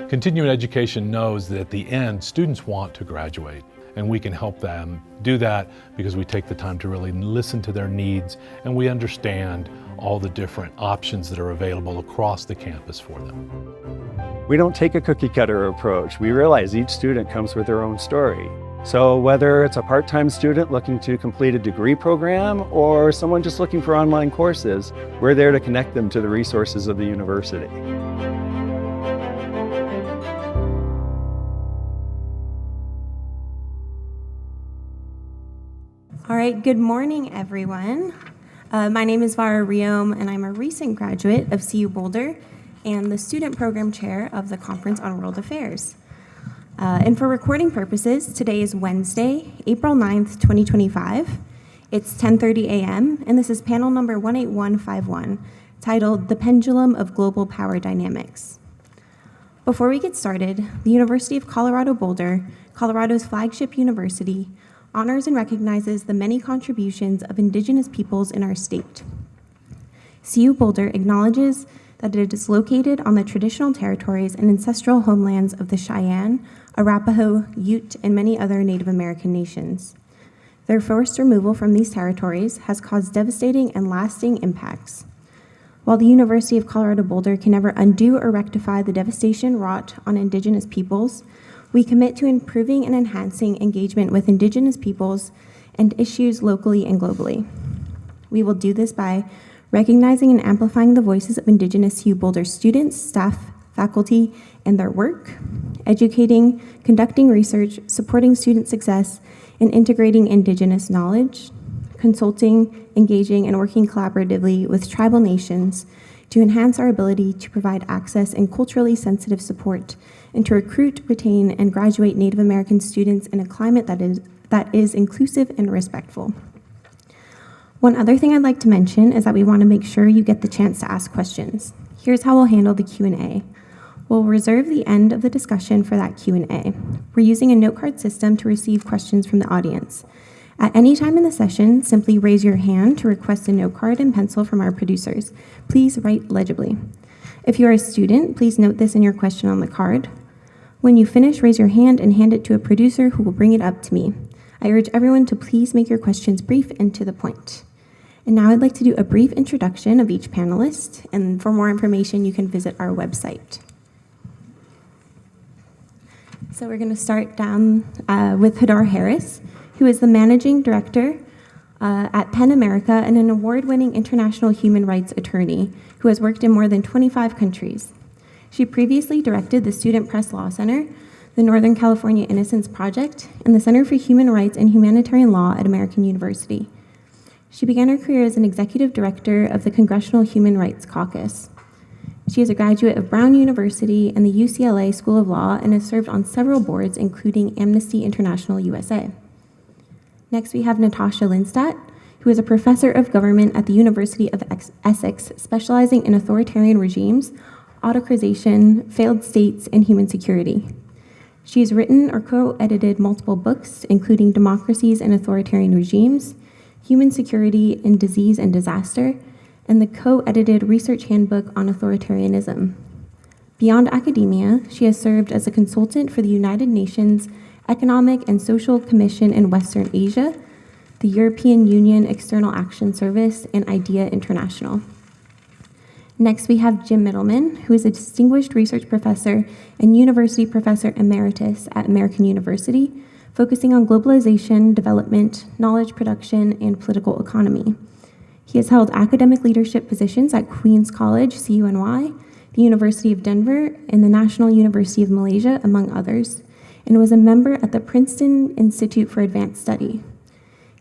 Continuing education knows that at the end, students want to graduate, and we can help them do that because we take the time to really listen to their needs and we understand all the different options that are available across the campus for them. We don't take a cookie cutter approach. We realize each student comes with their own story. So whether it's a part-time student looking to complete a degree program or someone just looking for online courses, we're there to connect them to the resources of the university. All right, good morning, everyone. My name is Vara Reom, and I'm a recent graduate of CU Boulder and the student program chair of the Conference on World Affairs. And for recording purposes, today is Wednesday, April 9th, 2025. It's 10:30 a.m., and this is panel number 18151, titled The Pendulum of Global Power Dynamics. Before we get started, the University of Colorado Boulder, Colorado's flagship university, honors and recognizes the many contributions of Indigenous peoples in our state. CU Boulder acknowledges that it is located on the traditional territories and ancestral homelands of the Cheyenne, Arapaho, Ute, and many other Native American nations. Their forced removal from these territories has caused devastating and lasting impacts. While the University of Colorado Boulder can never undo or rectify the devastation wrought on Indigenous peoples, we commit to improving and enhancing engagement with Indigenous peoples and issues locally and globally. We will do this by recognizing and amplifying the voices of Indigenous CU Boulder students, staff, faculty, and their work, educating, conducting research, supporting student success, and integrating Indigenous knowledge, consulting, engaging, and working collaboratively with tribal nations to enhance our ability to provide access and culturally sensitive support, and to recruit, retain, and graduate Native American students in a climate that is inclusive and respectful. One other thing I'd like to mention is that we want to make sure you get the chance to ask questions. Here's how we'll handle the Q&A. We'll reserve the end of the discussion for that Q&A. We're using a note card system to receive questions from the audience. At any time in the session, simply raise your hand to request a note card and pencil from our producers. Please write legibly. If you are a student, please note this in your question on the card. When you finish, raise your hand and hand it to a producer who will bring it up to me. I urge everyone to please make your questions brief and to the point. And now I'd like to do a brief introduction of each panelist, and for more information, you can visit our website. So we're going to start down with Hadar Harris, who is the Managing Director at PEN America and an award-winning international human rights attorney who has worked in more than 25 countries. She previously directed the Student Press Law Center, the Northern California Innocence Project, and the Center for Human Rights and Humanitarian Law at American University. She began her career as an executive director of the Congressional Human Rights Caucus. She is a graduate of Brown University and the UCLA School of Law and has served on several boards, including Amnesty International USA. Next, we have Natasha Lindstaet, who is a professor of government at the University of Essex, specializing in authoritarian regimes, autocratization, failed states, and human security. She has written or co-edited multiple books, including Democracies and Authoritarian Regimes, Human Security in Disease and Disaster, and the co-edited research handbook on authoritarianism. Beyond academia, she has served as a consultant for the United Nations Economic and Social Commission in Western Asia, the European Union External Action Service, and IDEA International. Next, we have Jim Mittelman, who is a distinguished research professor and university professor emeritus at American University, focusing on globalization, development, knowledge production, and political economy. He has held academic leadership positions at Queens College, CUNY, the University of Denver, and the National University of Malaysia, among others, and was a member at the Princeton Institute for Advanced Study.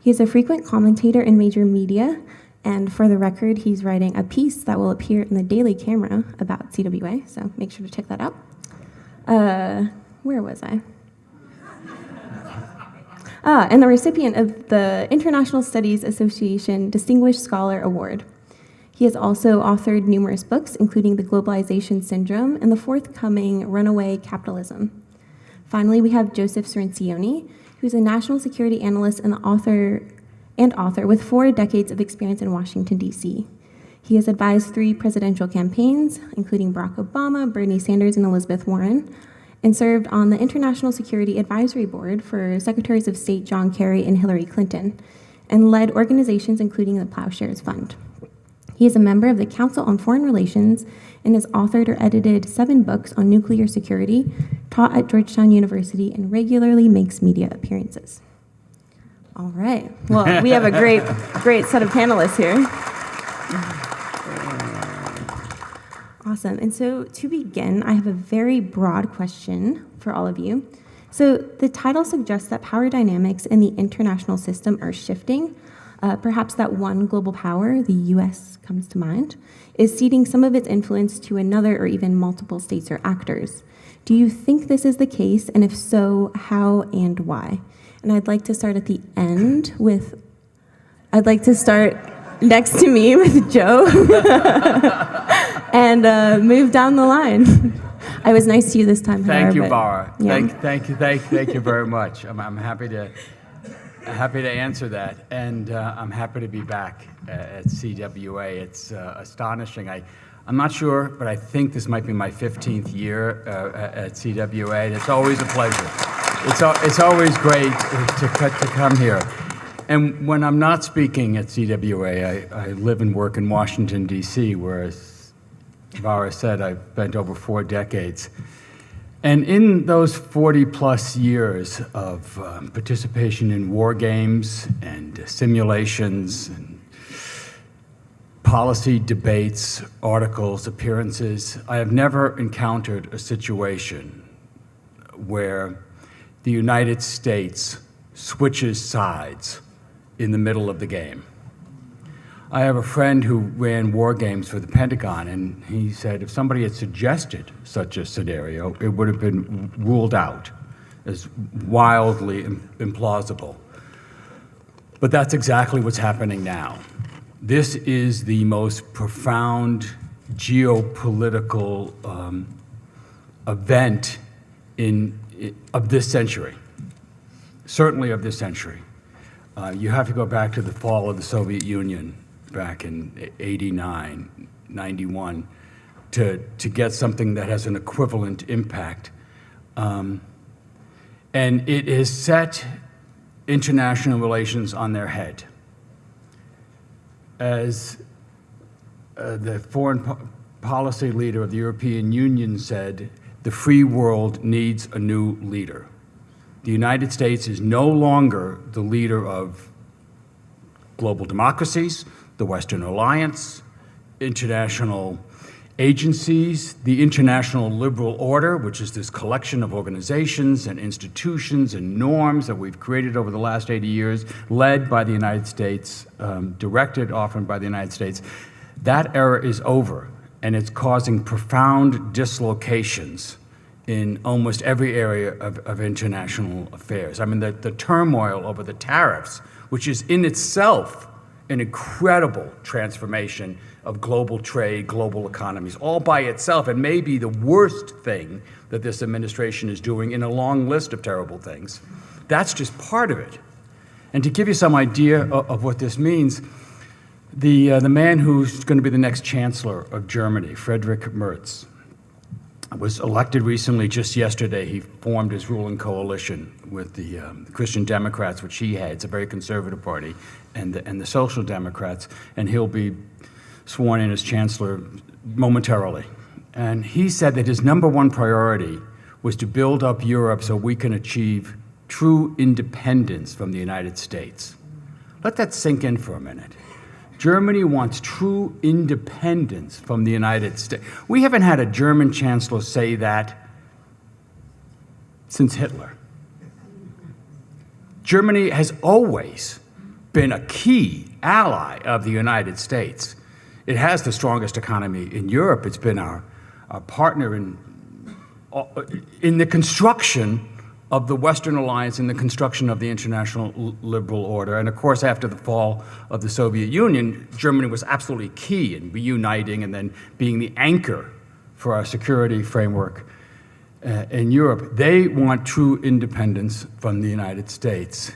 He is a frequent commentator in major media, and for the record, he's writing a piece that will appear in the Daily Camera about CWA, so make sure to check that out. Where was I? And the recipient of the International Studies Association Distinguished Scholar Award. He has also authored numerous books, including The Globalization Syndrome and the forthcoming Runaway Capitalism. Finally, we have Joseph Cirincione, who's a national security analyst and author with 4 decades of experience in Washington, D.C. He has advised 3 presidential campaigns, including Barack Obama, Bernie Sanders, and Elizabeth Warren, and served on the International Security Advisory Board for Secretaries of State John Kerry and Hillary Clinton, and led organizations including the Plowshares Fund. He is a member of the Council on Foreign Relations and has authored or edited 7 books on nuclear security, taught at Georgetown University, and regularly makes media appearances. All right. Well, we have a great set of panelists here. Awesome. And so to begin, I have a very broad question for all of you. So the title suggests that power dynamics in the international system are shifting. Perhaps that one global power, the US comes to mind, is ceding some of its influence to another or even multiple states or actors. Do you think this is the case? And if so, how and why? And I'd like to start at the end with, I'd like to start next to me with Joe and move down the line. I was nice to you this time, Hadar. Thank you, Vara. Yeah. Thank you very much. I'm happy to answer that, and I'm happy to be back at CWA. It's astonishing. I'm not sure, but I think this might be my 15th year at CWA, and it's always a pleasure. It's always great to come here. And when I'm not speaking at CWA, I live and work in Washington, D.C., where, as Vara said, I've spent over 4 decades. And in those 40-plus years of participation in war games and simulations and policy debates, articles, appearances, I have never encountered a situation where the United States switches sides in the middle of the game. I have a friend who ran war games for the Pentagon, and he said if somebody had suggested such a scenario, it would have been ruled out as wildly implausible. But that's exactly what's happening now. This is the most profound geopolitical event of this century, certainly of this century. You have to go back to the fall of the Soviet Union back in 89, 91, to get something that has an equivalent impact. And it has set international relations on their head. As the foreign policy leader of the European Union said, the free world needs a new leader. The United States is no longer the leader of global democracies, the Western Alliance, international agencies, the international liberal order, which is this collection of organizations and institutions and norms that we've created over the last 80 years, led by the United States, directed often by the United States. That era is over, and it's causing profound dislocations in almost every area of international affairs. I mean, the turmoil over the tariffs, which is in itself an incredible transformation of global trade, global economies, all by itself, and may be the worst thing that this administration is doing in a long list of terrible things. That's just part of it. And to give you some idea of what this means, the man who's going to be the next chancellor of Germany, Friedrich Merz, was elected recently. Just yesterday, he formed his ruling coalition with the Christian Democrats, which he heads, a very conservative party, and the Social Democrats, and he'll be sworn in as chancellor momentarily. And he said that his #1 priority was to build up Europe so we can achieve true independence from the United States. Let that sink in for a minute. Germany wants true independence from the United States. We haven't had a German chancellor say that since Hitler. Germany has always been a key ally of the United States. It has the strongest economy in Europe. It's been our partner in the construction of the Western Alliance and the construction of the international liberal order. And of course, after the fall of the Soviet Union, Germany was absolutely key in reuniting and then being the anchor for our security framework in Europe. They want true independence from the United States.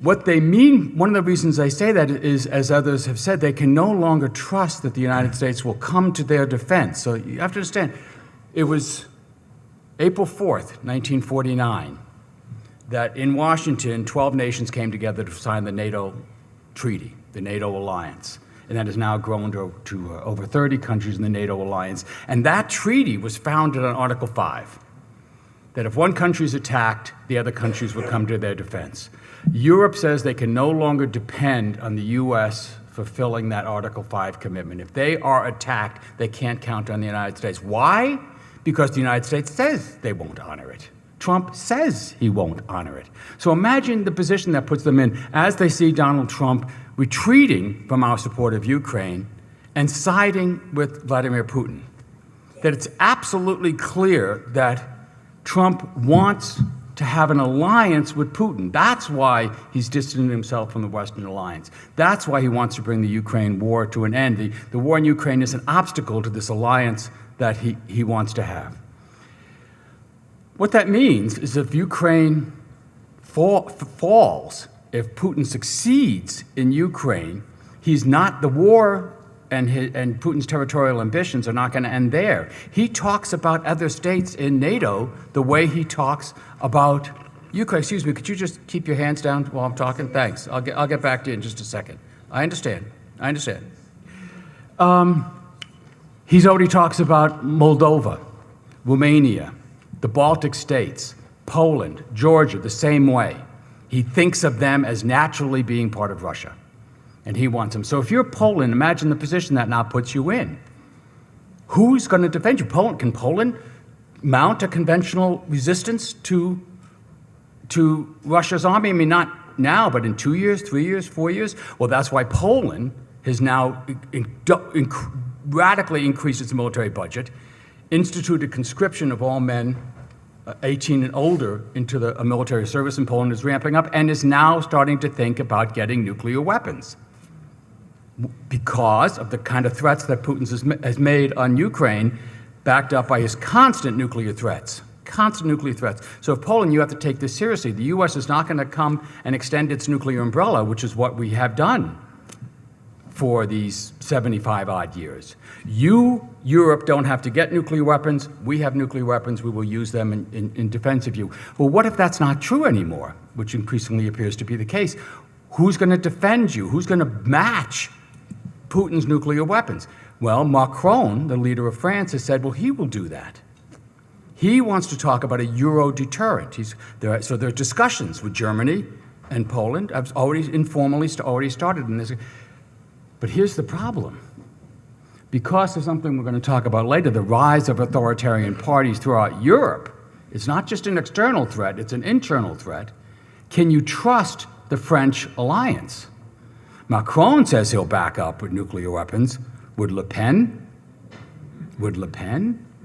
What they mean, one of the reasons they say that is, as others have said, they can no longer trust that the United States will come to their defense. So you have to understand, it was April 4th, 1949, that in Washington, 12 nations came together to sign the NATO treaty, the NATO alliance. And that has now grown to over 30 countries in the NATO alliance. And that treaty was founded on Article 5, that if one country is attacked, the other countries will come to their defense. Europe says they can no longer depend on the U.S. fulfilling that Article 5 commitment. If they are attacked, they can't count on the United States. Why? Because the United States says they won't honor it. Trump says he won't honor it. So imagine the position that puts them in as they see Donald Trump retreating from our support of Ukraine and siding with Vladimir Putin. That it's absolutely clear that Trump wants to have an alliance with Putin. That's why he's distancing himself from the Western alliance. That's why he wants to bring the Ukraine war to an end. The war in Ukraine is an obstacle to this alliance that he wants to have. What that means is if Ukraine falls, if Putin succeeds in Ukraine, the war and Putin's territorial ambitions are not going to end there. He talks about other states in NATO the way he talks about Ukraine. Excuse me, could you just keep your hands down while I'm talking? Thanks. I'll get back to you in just a second. I understand. He already talks about Moldova, Romania, the Baltic states, Poland, Georgia, the same way. He thinks of them as naturally being part of Russia, and he wants them. So if you're Poland, imagine the position that now puts you in. Who's going to defend you? Can Poland mount a conventional resistance to Russia's army? I mean, not now, but in 2 years, 3 years, 4 years? Well, that's why Poland has now radically increased its military budget, instituted conscription of all men 18 and older into a military service in Poland, is ramping up, and is now starting to think about getting nuclear weapons because of the kind of threats that Putin has made on Ukraine, backed up by his constant nuclear threats. So if Poland, you have to take this seriously. The U.S. is not going to come and extend its nuclear umbrella, which is what we have done for these 75-odd years. You, Europe, don't have to get nuclear weapons. We have nuclear weapons. We will use them in defense of you. Well, what if that's not true anymore, which increasingly appears to be the case? Who's going to defend you? Who's going to match Putin's nuclear weapons? Well, Macron, the leader of France, has said, well, he will do that. He wants to talk about a Euro deterrent. So there are discussions with Germany and Poland. I've already informally started in this. But here's the problem. Because of something we're going to talk about later, the rise of authoritarian parties throughout Europe, it's not just an external threat, it's an internal threat. Can you trust the French alliance? Macron says he'll back up with nuclear weapons. Would Le Pen?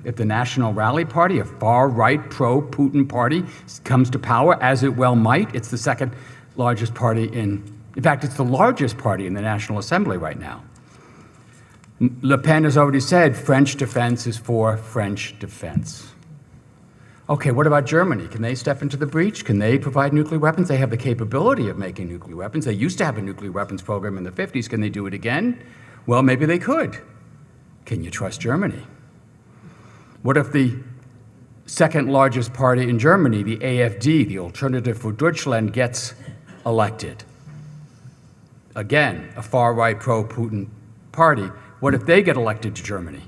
If the National Rally Party, a far-right, pro-Putin party, comes to power, as it well might, it's the second largest party in fact, it's the largest party in the National Assembly right now. Le Pen has already said French defense is for French defense. Okay, what about Germany? Can they step into the breach? Can they provide nuclear weapons? They have the capability of making nuclear weapons. They used to have a nuclear weapons program in the 50s. Can they do it again? Well, maybe they could. Can you trust Germany? What if the second largest party in Germany, the AfD, the Alternative for Deutschland, gets elected? Again, a far-right pro-Putin party. What if they get elected to Germany?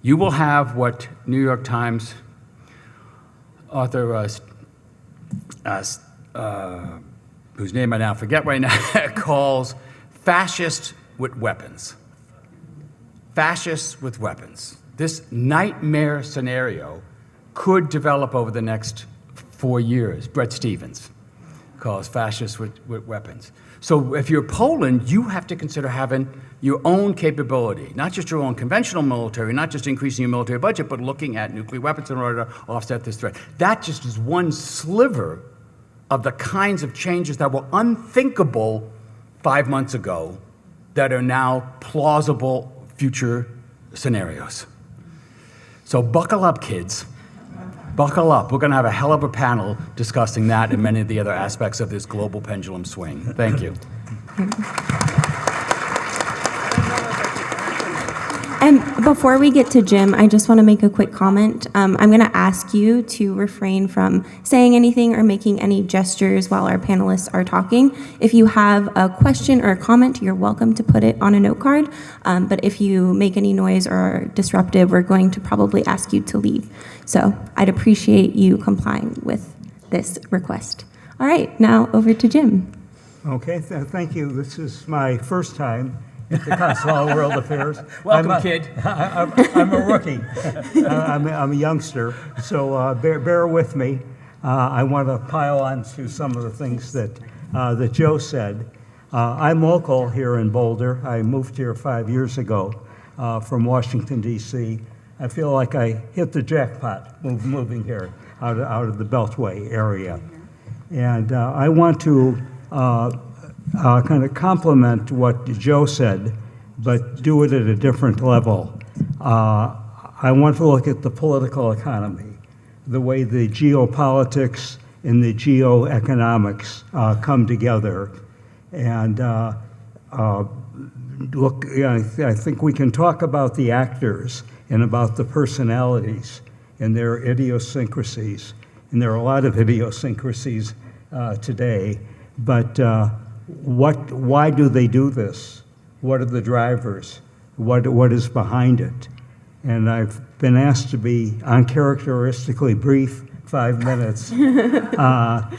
You will have what New York Times author, whose name I now forget right now, calls fascists with weapons. Fascists with weapons. This nightmare scenario could develop over the next 4 years. Bret Stephens calls fascists with weapons. So if you're Poland, you have to consider having your own capability, not just your own conventional military, not just increasing your military budget, but looking at nuclear weapons in order to offset this threat. That just is one sliver of the kinds of changes that were unthinkable 5 months ago that are now plausible future scenarios. So buckle up, kids. buckle up. We're going to have a hell of a panel discussing that and many of the other aspects of this global pendulum swing. Thank you. And before we get to Jim, I just want to make a quick comment. I'm going to ask you to refrain from saying anything or making any gestures while our panelists are talking. If you have a question or a comment, you're welcome to put it on a note card. But if you make any noise or are disruptive, we're going to probably ask you to leave. So I'd appreciate you complying with this request. All right, now over to Jim. Okay, thank you. This is my first time at the Council on World Affairs. Welcome, kid. I'm a rookie. I'm a youngster, so bear with me. I want to pile on to some of the things that Joe said. I'm local here in Boulder. I moved here 5 years ago from Washington, D.C. I feel like I hit the jackpot moving here out of the Beltway area. And I want to kind of complement what Joe said, but do it at a different level. I want to look at the political economy, the way the geopolitics and the geoeconomics come together. And look, I think we can talk about the actors and about the personalities and their idiosyncrasies. And there are a lot of idiosyncrasies today, but why do they do this? What are the drivers? What is behind it? And I've been asked to be uncharacteristically brief, 5 minutes.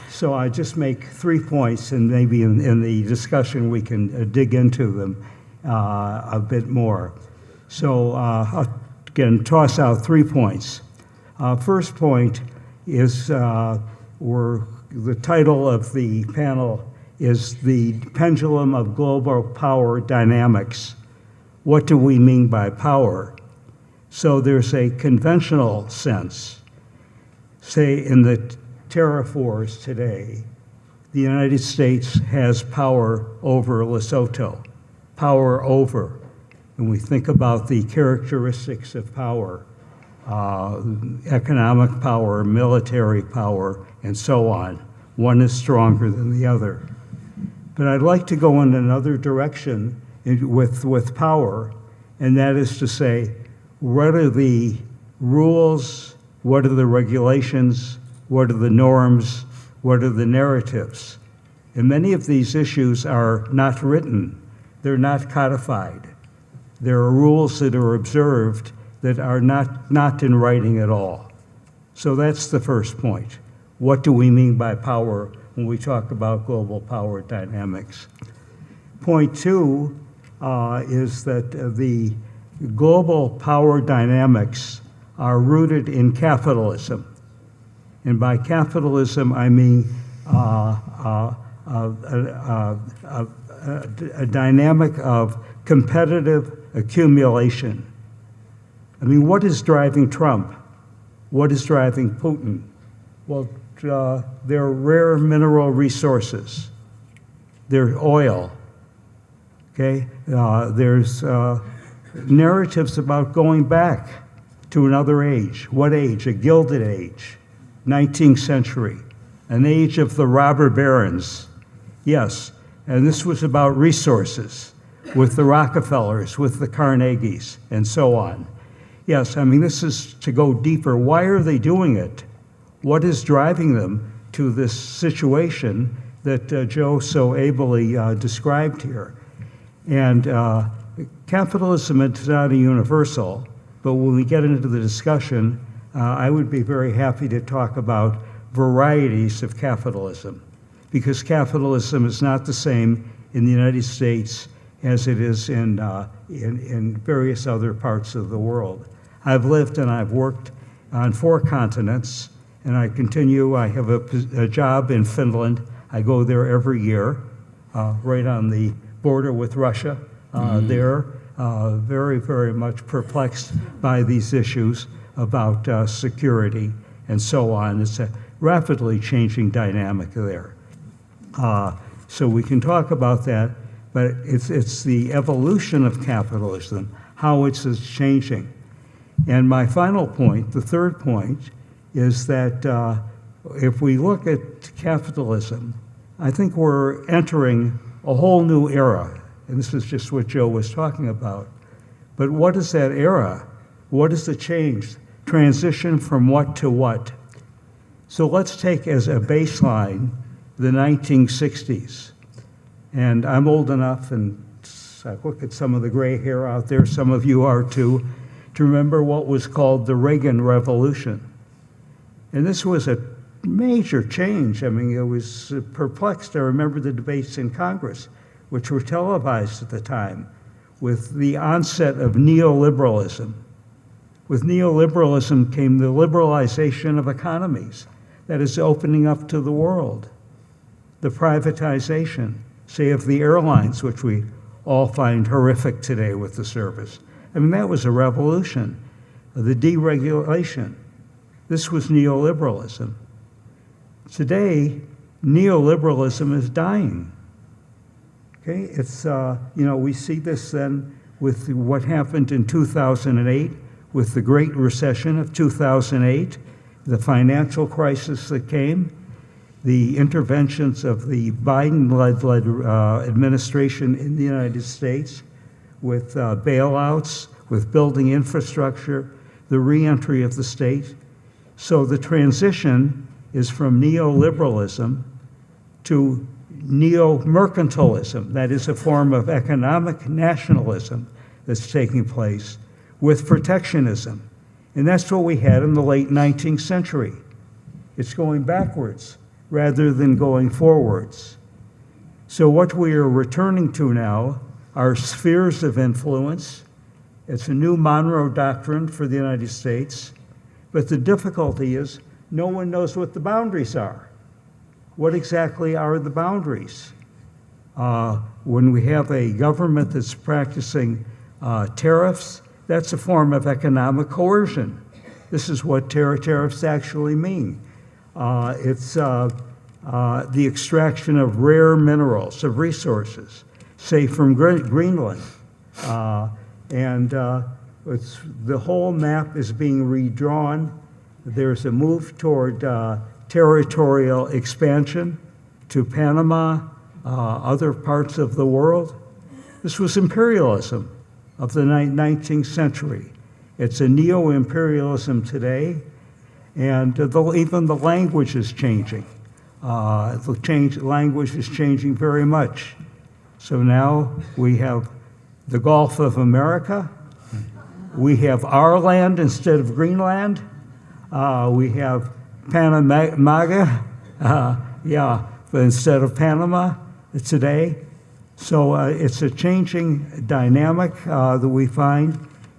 So I just make 3 points, and maybe in the discussion we can dig into them a bit more. So again, toss out 3 points. First point is the title of the panel is The Pendulum of Global Power Dynamics. What do we mean by power? So there's a conventional sense. Say in the tariff wars today, the United States has power over Lesotho, power over. And we think about the characteristics of power, economic power, military power, and so on. One is stronger than the other. But I'd like to go in another direction with power, and that is to say, what are the rules, what are the regulations, what are the norms, what are the narratives? And many of these issues are not written, they're not codified. There are rules that are observed that are not in writing at all. So that's the first point. What do we mean by power when we talk about global power dynamics? Point 2 is that the global power dynamics are rooted in capitalism. And by capitalism, I mean a dynamic of competitive accumulation. I mean, what is driving Trump? What is driving Putin? Well, they're rare mineral resources. They're oil, okay? There's narratives about going back to another age. What age? A gilded age, 19th century, an age of the robber barons. Yes, and this was about resources with the Rockefellers, with the Carnegies, and so on. Yes, I mean, this is to go deeper. Why are they doing it? What is driving them to this situation that Joe so ably described here? And capitalism is not a universal, but when we get into the discussion, I would be very happy to talk about varieties of capitalism, because capitalism is not the same in the United States as it is in various other parts of the world. I've lived and I've worked on 4 continents, and I continue. I have a job in Finland. I go there every year, right on the border with Russia. There, very, very much perplexed by these issues about security and so on. It's a rapidly changing dynamic there. So we can talk about that, but it's the evolution of capitalism, how it's changing. And my final point, the third point, is that if we look at capitalism, I think we're entering a whole new era. And this is just what Joe was talking about. But what is that era? What is the change? Transition from what to what? So let's take as a baseline the 1960s. And I'm old enough, and I look at some of the gray hair out there, some of you are too, to remember what was called the Reagan Revolution. And this was a major change. I mean, it was perplexed. I remember the debates in Congress, which were televised at the time, with the onset of neoliberalism. With neoliberalism came the liberalization of economies, that is, opening up to the world. The privatization, say, of the airlines, which we all find horrific today with the service. I mean, that was a revolution. The deregulation. This was neoliberalism. Today, neoliberalism is dying. Okay, it's, we see this then with what happened in 2008, with the Great Recession of 2008, the financial crisis that came, the interventions of the Biden-led administration in the United States with bailouts, with building infrastructure, the reentry of the state. So the transition is from neoliberalism to neo-mercantilism, that is a form of economic nationalism that's taking place, with protectionism. And that's what we had in the late 19th century. It's going backwards rather than going forwards. So what we are returning to now are spheres of influence. It's a new Monroe Doctrine for the United States, but the difficulty is no one knows what the boundaries are. What exactly are the boundaries? When we have a government that's practicing tariffs, that's a form of economic coercion. This is what tariffs actually mean. It's the extraction of rare minerals, of resources, say from Greenland. The whole map is being redrawn. There's a move toward territorial expansion to Panama, other parts of the world. This was imperialism of the 19th century. It's a neo-imperialism today, and even the language is changing. Language is changing very much. So now we have the Gulf of America. We have our land instead of Greenland. We have Panamaga, instead of Panama today. So it's a changing dynamic that we find.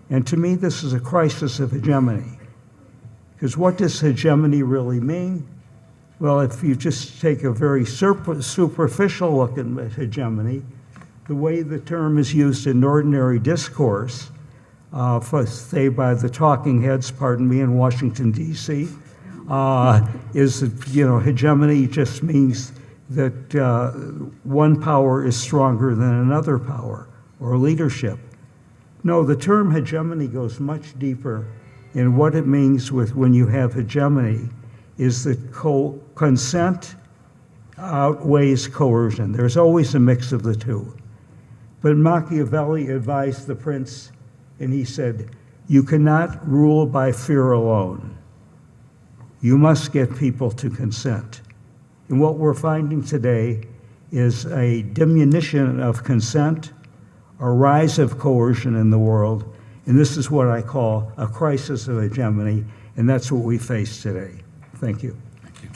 And to me, this is a crisis of hegemony. Because what does hegemony really mean? Well, if you just take a very superficial look at hegemony, the way the term is used in ordinary discourse, say by the talking heads, pardon me, in Washington, D.C., is that, hegemony just means that one power is stronger than another power, or leadership. No, the term hegemony goes much deeper in what it means when you have hegemony is that consent outweighs coercion. There's always a mix of the two. But Machiavelli advised the prince, and he said, you cannot rule by fear alone. You must get people to consent. And what we're finding today is a diminution of consent, a rise of coercion in the world, and this is what I call a crisis of hegemony, and that's what we face today. Thank you. Thank you.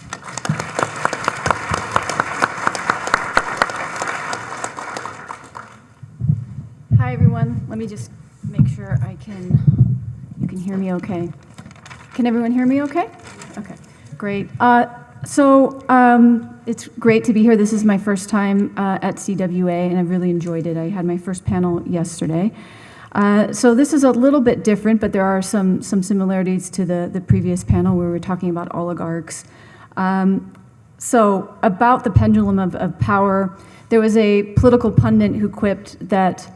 Hi, everyone. Let me just make sure you can hear me okay. Can everyone hear me okay? Okay, great. It's great to be here. This is my first time at CWA, and I've really enjoyed it. I had my first panel yesterday. So this is a little bit different, but there are some similarities to the previous panel where we were talking about oligarchs. So about the pendulum of power, there was a political pundit who quipped that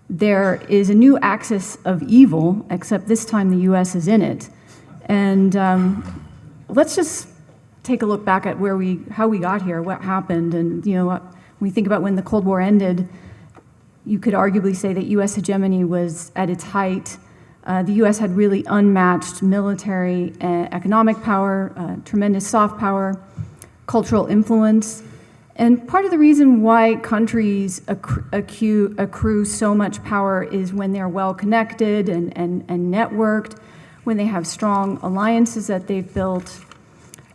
there is a new axis of evil, except this time the U.S. is in it. And let's just take a look back at how we got here, what happened. And, when we think about when the Cold War ended, you could arguably say that U.S. hegemony was at its height. The U.S. had really unmatched military and economic power, tremendous soft power, cultural influence. And part of the reason why countries accrue so much power is when they're well connected and networked, when they have strong alliances that they've built,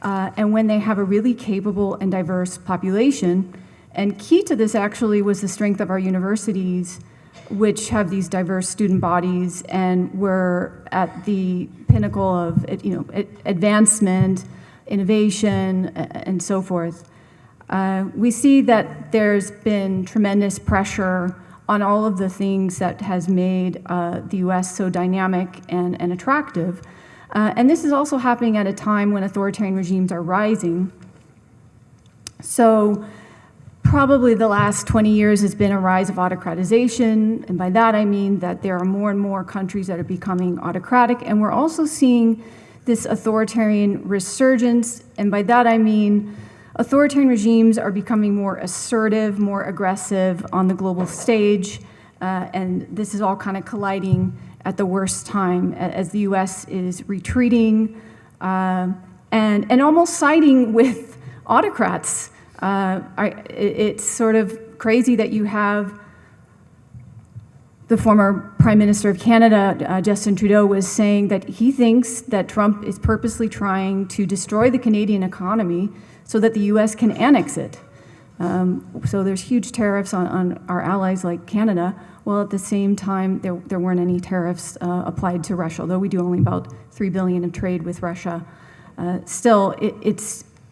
and when they have a really capable and diverse population. And key to this actually was the strength of our universities, which have these diverse student bodies and were at the pinnacle of advancement, innovation, and so forth. We see that there's been tremendous pressure on all of the things that has made the U.S. so dynamic and attractive. And this is also happening at a time when authoritarian regimes are rising. So probably the last 20 years has been a rise of autocratization, and by that I mean that there are more and more countries that are becoming autocratic, and we're also seeing this authoritarian resurgence, and by that I mean authoritarian regimes are becoming more assertive, more aggressive on the global stage, and this is all kind of colliding at the worst time as the U.S. is retreating and almost siding with autocrats. It's sort of crazy that you have the former Prime Minister of Canada, Justin Trudeau, was saying that he thinks that Trump is purposely trying to destroy the Canadian economy so that the U.S. can annex it. So there's huge tariffs on our allies like Canada, while at the same time there weren't any tariffs applied to Russia, although we do only about $3 billion of trade with Russia. Still,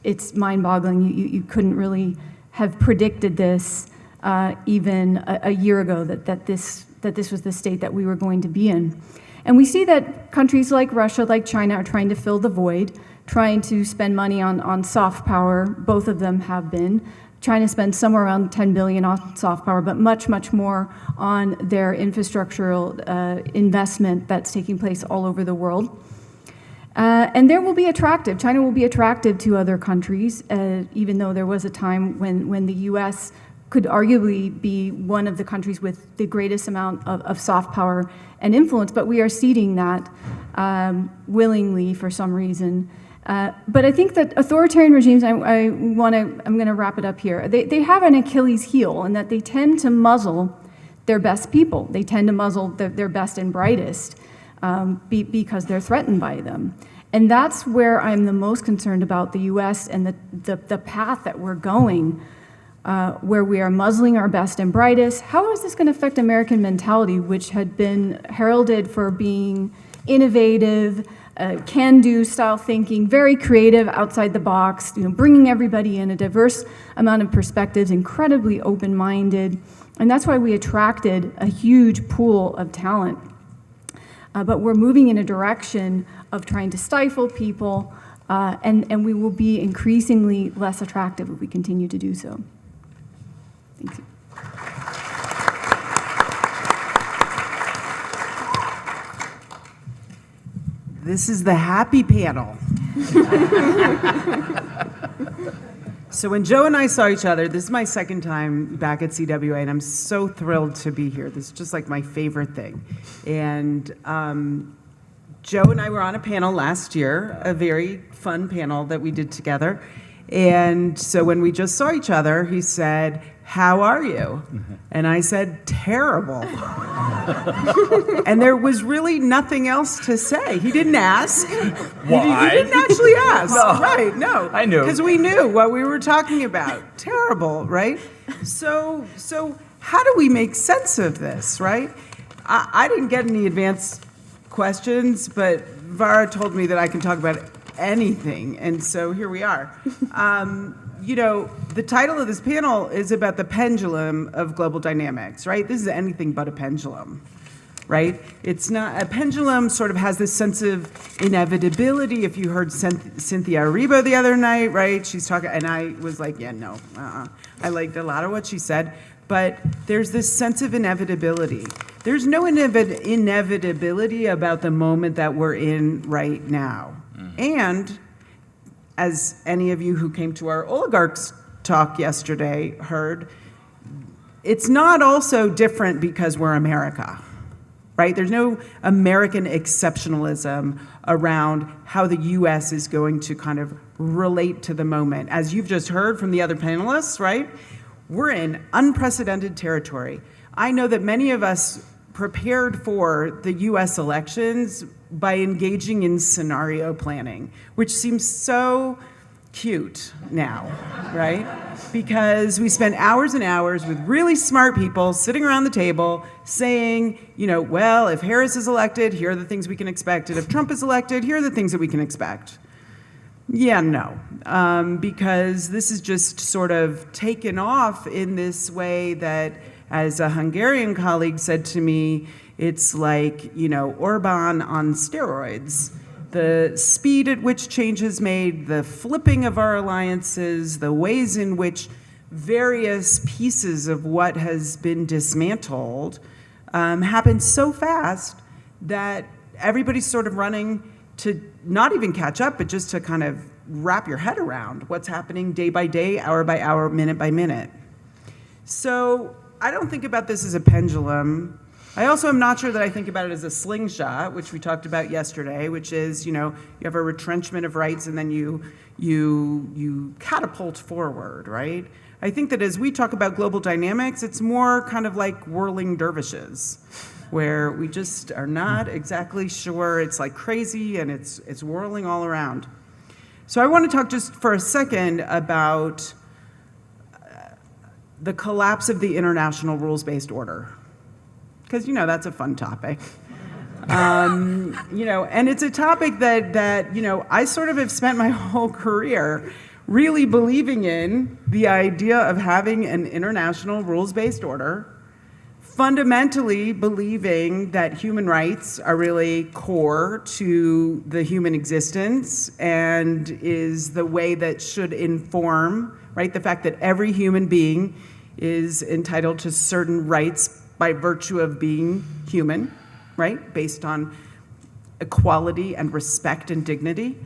it's mind-boggling. You couldn't really have predicted this even a year ago, that this was the state that we were going to be in. And we see that countries like Russia, like China, are trying to fill the void, trying to spend money on soft power. Both of them have been. China spends somewhere around $10 billion on soft power, but much, much more on their infrastructural investment that's taking place all over the world. And China will be attractive to other countries, even though there was a time when the U.S. could arguably be one of the countries with the greatest amount of soft power and influence, but we are ceding that willingly for some reason. But I think that authoritarian regimes, I'm going to wrap it up here, they have an Achilles heel in that they tend to muzzle their best people. They tend to muzzle their best and brightest because they're threatened by them. And that's where I'm the most concerned about the U.S. and the path that we're going, where we are muzzling our best and brightest. How is this going to affect American mentality, which had been heralded for being innovative, can-do style thinking, very creative, outside the box, bringing everybody in, a diverse amount of perspectives, incredibly open-minded, and that's why we attracted a huge pool of talent. But we're moving in a direction of trying to stifle people, and we will be increasingly less attractive if we continue to do so. Thank you. This is the happy panel. So when Joe and I saw each other, this is my second time back at CWA, and I'm so thrilled to be here. This is just like my favorite thing. And Joe and I were on a panel last year, a very fun panel that we did together. And so when we just saw each other, he said, "How are you?" And I said, "Terrible." And there was really nothing else to say. He didn't ask. Why? He didn't actually ask. No. Right, no. I knew. Because we knew what we were talking about. Terrible, right? So how do we make sense of this, right? I didn't get any advanced questions, but Vara told me that I can talk about anything, and so here we are. The title of this panel is about the pendulum of global dynamics, right? This is anything but a pendulum, right? It's not, a pendulum sort of has this sense of inevitability. If you heard Cynthia Erivo the other night, right? She's talking, and I was like, yeah, no, I liked a lot of what she said, but there's this sense of inevitability. There's no inevitability about the moment that we're in right now. And as any of you who came to our oligarchs talk yesterday heard, it's not also different because we're America, right? There's no American exceptionalism around how the US is going to kind of relate to the moment. As you've just heard from the other panelists, right? We're in unprecedented territory. I know that many of us prepared for the US elections by engaging in scenario planning, which seems so cute now, right? Because we spent hours and hours with really smart people sitting around the table saying, well, if Harris is elected, here are the things we can expect. And if Trump is elected, here are the things that we can expect. Yeah, no, because this is just sort of taken off in this way that, as a Hungarian colleague said to me, it's like, Orban on steroids. The speed at which change is made, the flipping of our alliances, the ways in which various pieces of what has been dismantled happen so fast that everybody's sort of running to not even catch up, but just to kind of wrap your head around what's happening day by day, hour by hour, minute by minute. So I don't think about this as a pendulum. I also am not sure that I think about it as a slingshot, which we talked about yesterday, which is, you have a retrenchment of rights and then you catapult forward, right? I think that as we talk about global dynamics, it's more kind of like whirling dervishes, where we just are not exactly sure. It's like crazy and it's whirling all around. So I want to talk just for a second about the collapse of the international rules-based order, because that's a fun topic. And it's a topic that I sort of have spent my whole career really believing in the idea of having an international rules-based order, fundamentally believing that human rights are really core to the human existence and is the way that should inform, right, the fact that every human being is entitled to certain rights by virtue of being human, right, based on equality and respect and dignity.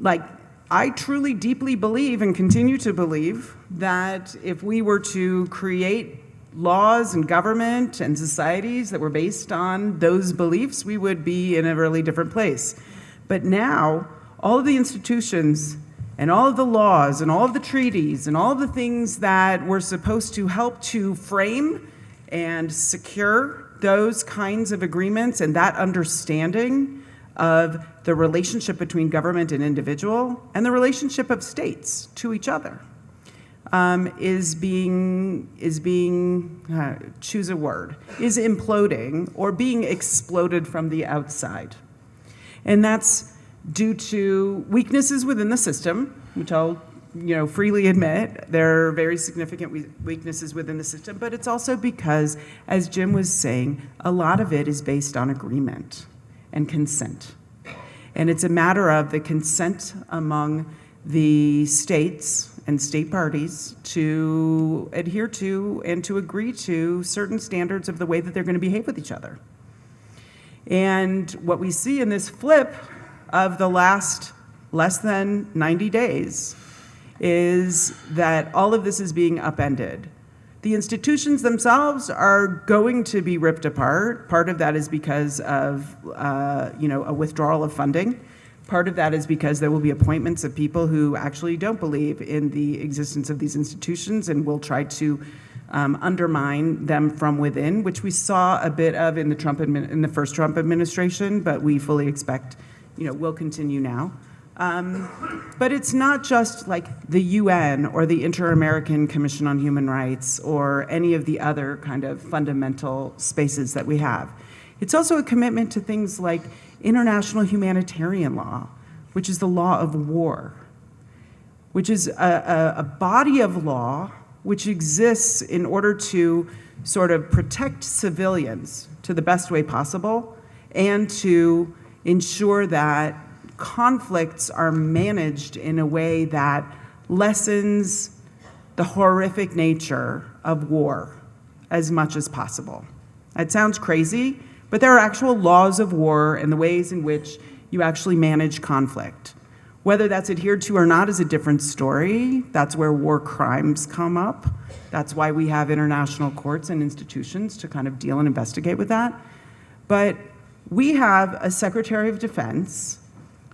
Like, I truly deeply believe and continue to believe that if we were to create laws and government and societies that were based on those beliefs, we would be in a really different place. But now, all of the institutions and all of the laws and all of the treaties and all of the things that were supposed to help to frame and secure those kinds of agreements and that understanding of the relationship between government and individual and the relationship of states to each other is being choose a word, is imploding or being exploded from the outside. And that's due to weaknesses within the system, which I'll freely admit there are very significant weaknesses within the system, but it's also because, as Jim was saying, a lot of it is based on agreement and consent. And it's a matter of the consent among the states and state parties to adhere to and to agree to certain standards of the way that they're going to behave with each other. And what we see in this flip of the last less than 90 days is that all of this is being upended. The institutions themselves are going to be ripped apart. Part of that is because of a withdrawal of funding. Part of that is because there will be appointments of people who actually don't believe in the existence of these institutions and will try to undermine them from within, which we saw a bit of in the first Trump administration, but we fully expect will continue now. But it's not just like the UN or the Inter-American Commission on Human Rights or any of the other kind of fundamental spaces that we have. It's also a commitment to things like international humanitarian law, which is the law of war, which is a body of law which exists in order to sort of protect civilians to the best way possible and to ensure that conflicts are managed in a way that lessens the horrific nature of war as much as possible. It sounds crazy, but there are actual laws of war and the ways in which you actually manage conflict. Whether that's adhered to or not is a different story. That's where war crimes come up. That's why we have international courts and institutions to kind of deal and investigate with that. But we have a Secretary of Defense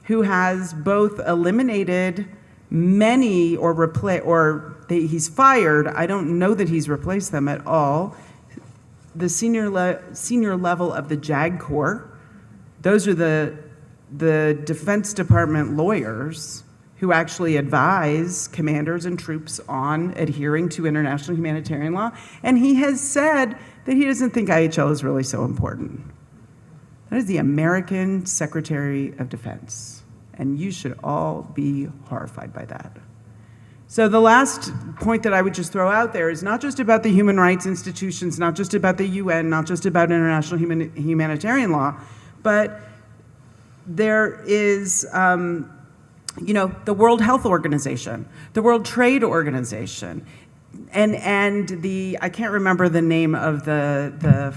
who has both eliminated many he's fired. I don't know that he's replaced them at all. The senior level of the JAG Corps, those are the Defense Department lawyers who actually advise commanders and troops on adhering to international humanitarian law. And he has said that he doesn't think IHL is really so important. That is the American Secretary of Defense. And you should all be horrified by that. So the last point that I would just throw out there is not just about the human rights institutions, not just about the UN, not just about international humanitarian law, but there is, the World Health Organization, the World Trade Organization, and I can't remember the name of the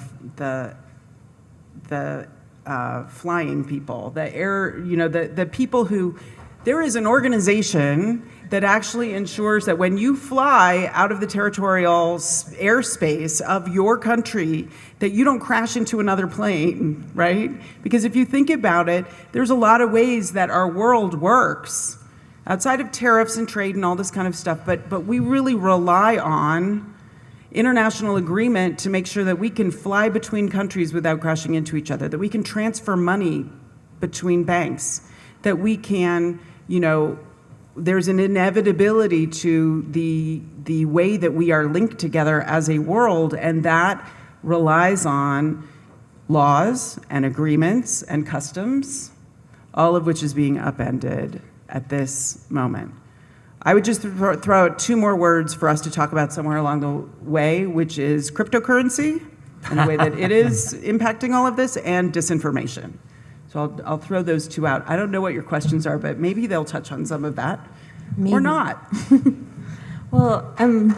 flying people, the air, the people who, there is an organization that actually ensures that when you fly out of the territorial airspace of your country, that you don't crash into another plane, right? Because if you think about it, there's a lot of ways that our world works outside of tariffs and trade and all this kind of stuff, but we really rely on international agreement to make sure that we can fly between countries without crashing into each other, that we can transfer money between banks, that we can, there's an inevitability to the way that we are linked together as a world, and that relies on laws and agreements and customs, all of which is being upended at this moment. I would just throw out two more words for us to talk about somewhere along the way, which is cryptocurrency and the way that it is impacting all of this, and disinformation. So I'll throw those two out. I don't know what your questions are, but maybe they'll touch on some of that. Maybe. Or not. Well, I'm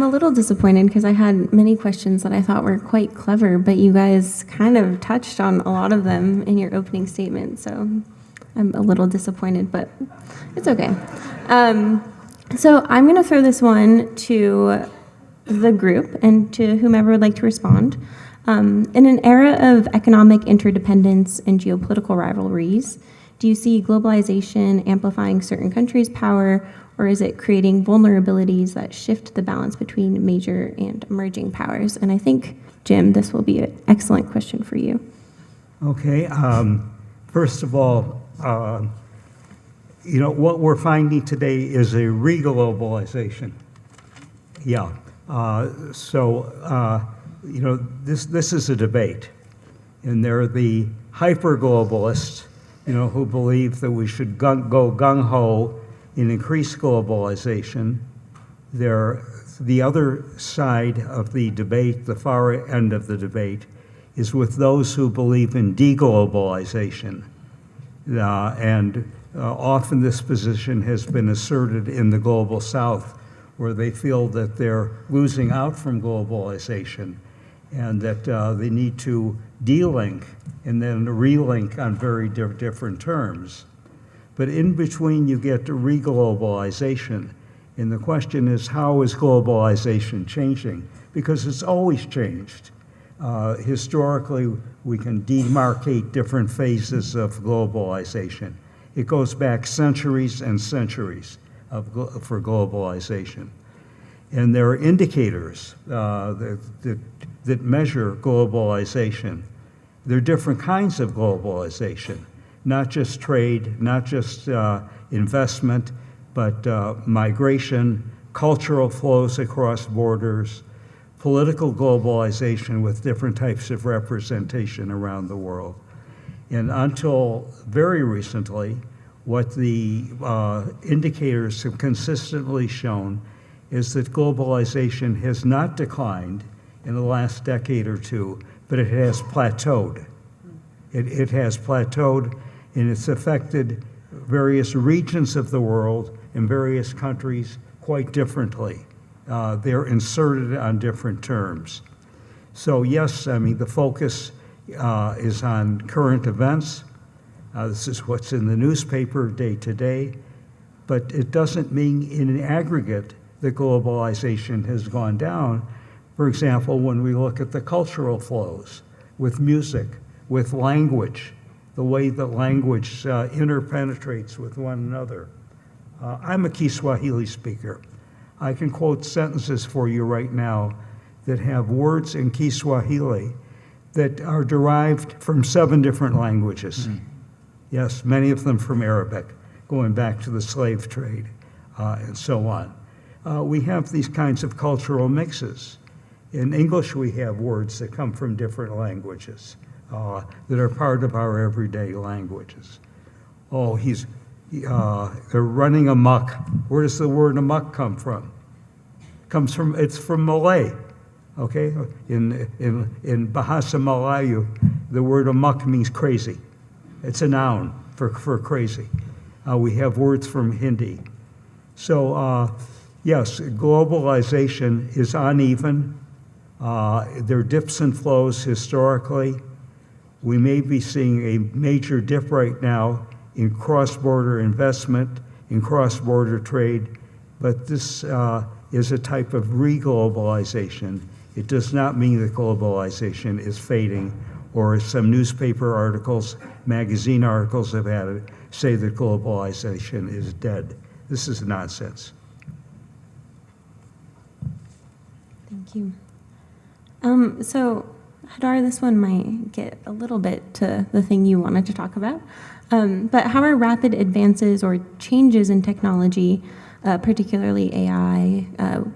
a little disappointed because I had many questions that I thought were quite clever, but you guys kind of touched on a lot of them in your opening statement, so I'm a little disappointed, but it's okay. So I'm going to throw this one to the group and to whomever would like to respond. In an era of economic interdependence and geopolitical rivalries, do you see globalization amplifying certain countries' power, or is it creating vulnerabilities that shift the balance between major and emerging powers? And I think, Jim, this will be an excellent question for you. Okay. First of all, what we're finding today is a reglobalization. Yeah. This is a debate, and there are the hyper-globalists, who believe that we should go gung-ho and increase globalization. The other side of the debate, the far end of the debate, is with those who believe in deglobalization. Often this position has been asserted in the global south, where they feel that they're losing out from globalization and that they need to de-link and then relink on very different terms. But in between you get to reglobalization, and the question is, how is globalization changing? Because it's always changed. Historically, we can demarcate different phases of globalization. It goes back centuries and centuries for globalization. And there are indicators that measure globalization. There are different kinds of globalization, not just trade, not just investment, but migration, cultural flows across borders, political globalization with different types of representation around the world. And until very recently, what the indicators have consistently shown is that globalization has not declined in the last decade or two, but it has plateaued. It has plateaued, and it's affected various regions of the world and various countries quite differently. They're inserted on different terms. So yes, the focus is on current events. This is what's in the newspaper day to day, but it doesn't mean in aggregate that globalization has gone down. For example, when we look at the cultural flows with music, with language, the way that language interpenetrates with one another. I'm a Kiswahili speaker. I can quote sentences for you right now that have words in Kiswahili that are derived from 7 different languages. Yes, many of them from Arabic, going back to the slave trade and so on. We have these kinds of cultural mixes. In English, we have words that come from different languages that are part of our everyday languages. Oh, they're running amok. Where does the word amok come from? It's from Malay, okay? In Bahasa Melayu, the word amok means crazy. It's a noun for crazy. We have words from Hindi. So, yes, globalization is uneven. There are dips and flows historically. We may be seeing a major dip right now in cross-border investment, in cross-border trade, but this is a type of re-globalization. It does not mean that globalization is fading, or as some newspaper articles, magazine articles have had it, say that globalization is dead. This is nonsense. Thank you. So, Hadar, this one might get a little bit to the thing you wanted to talk about. But how are rapid advances or changes in technology, particularly AI,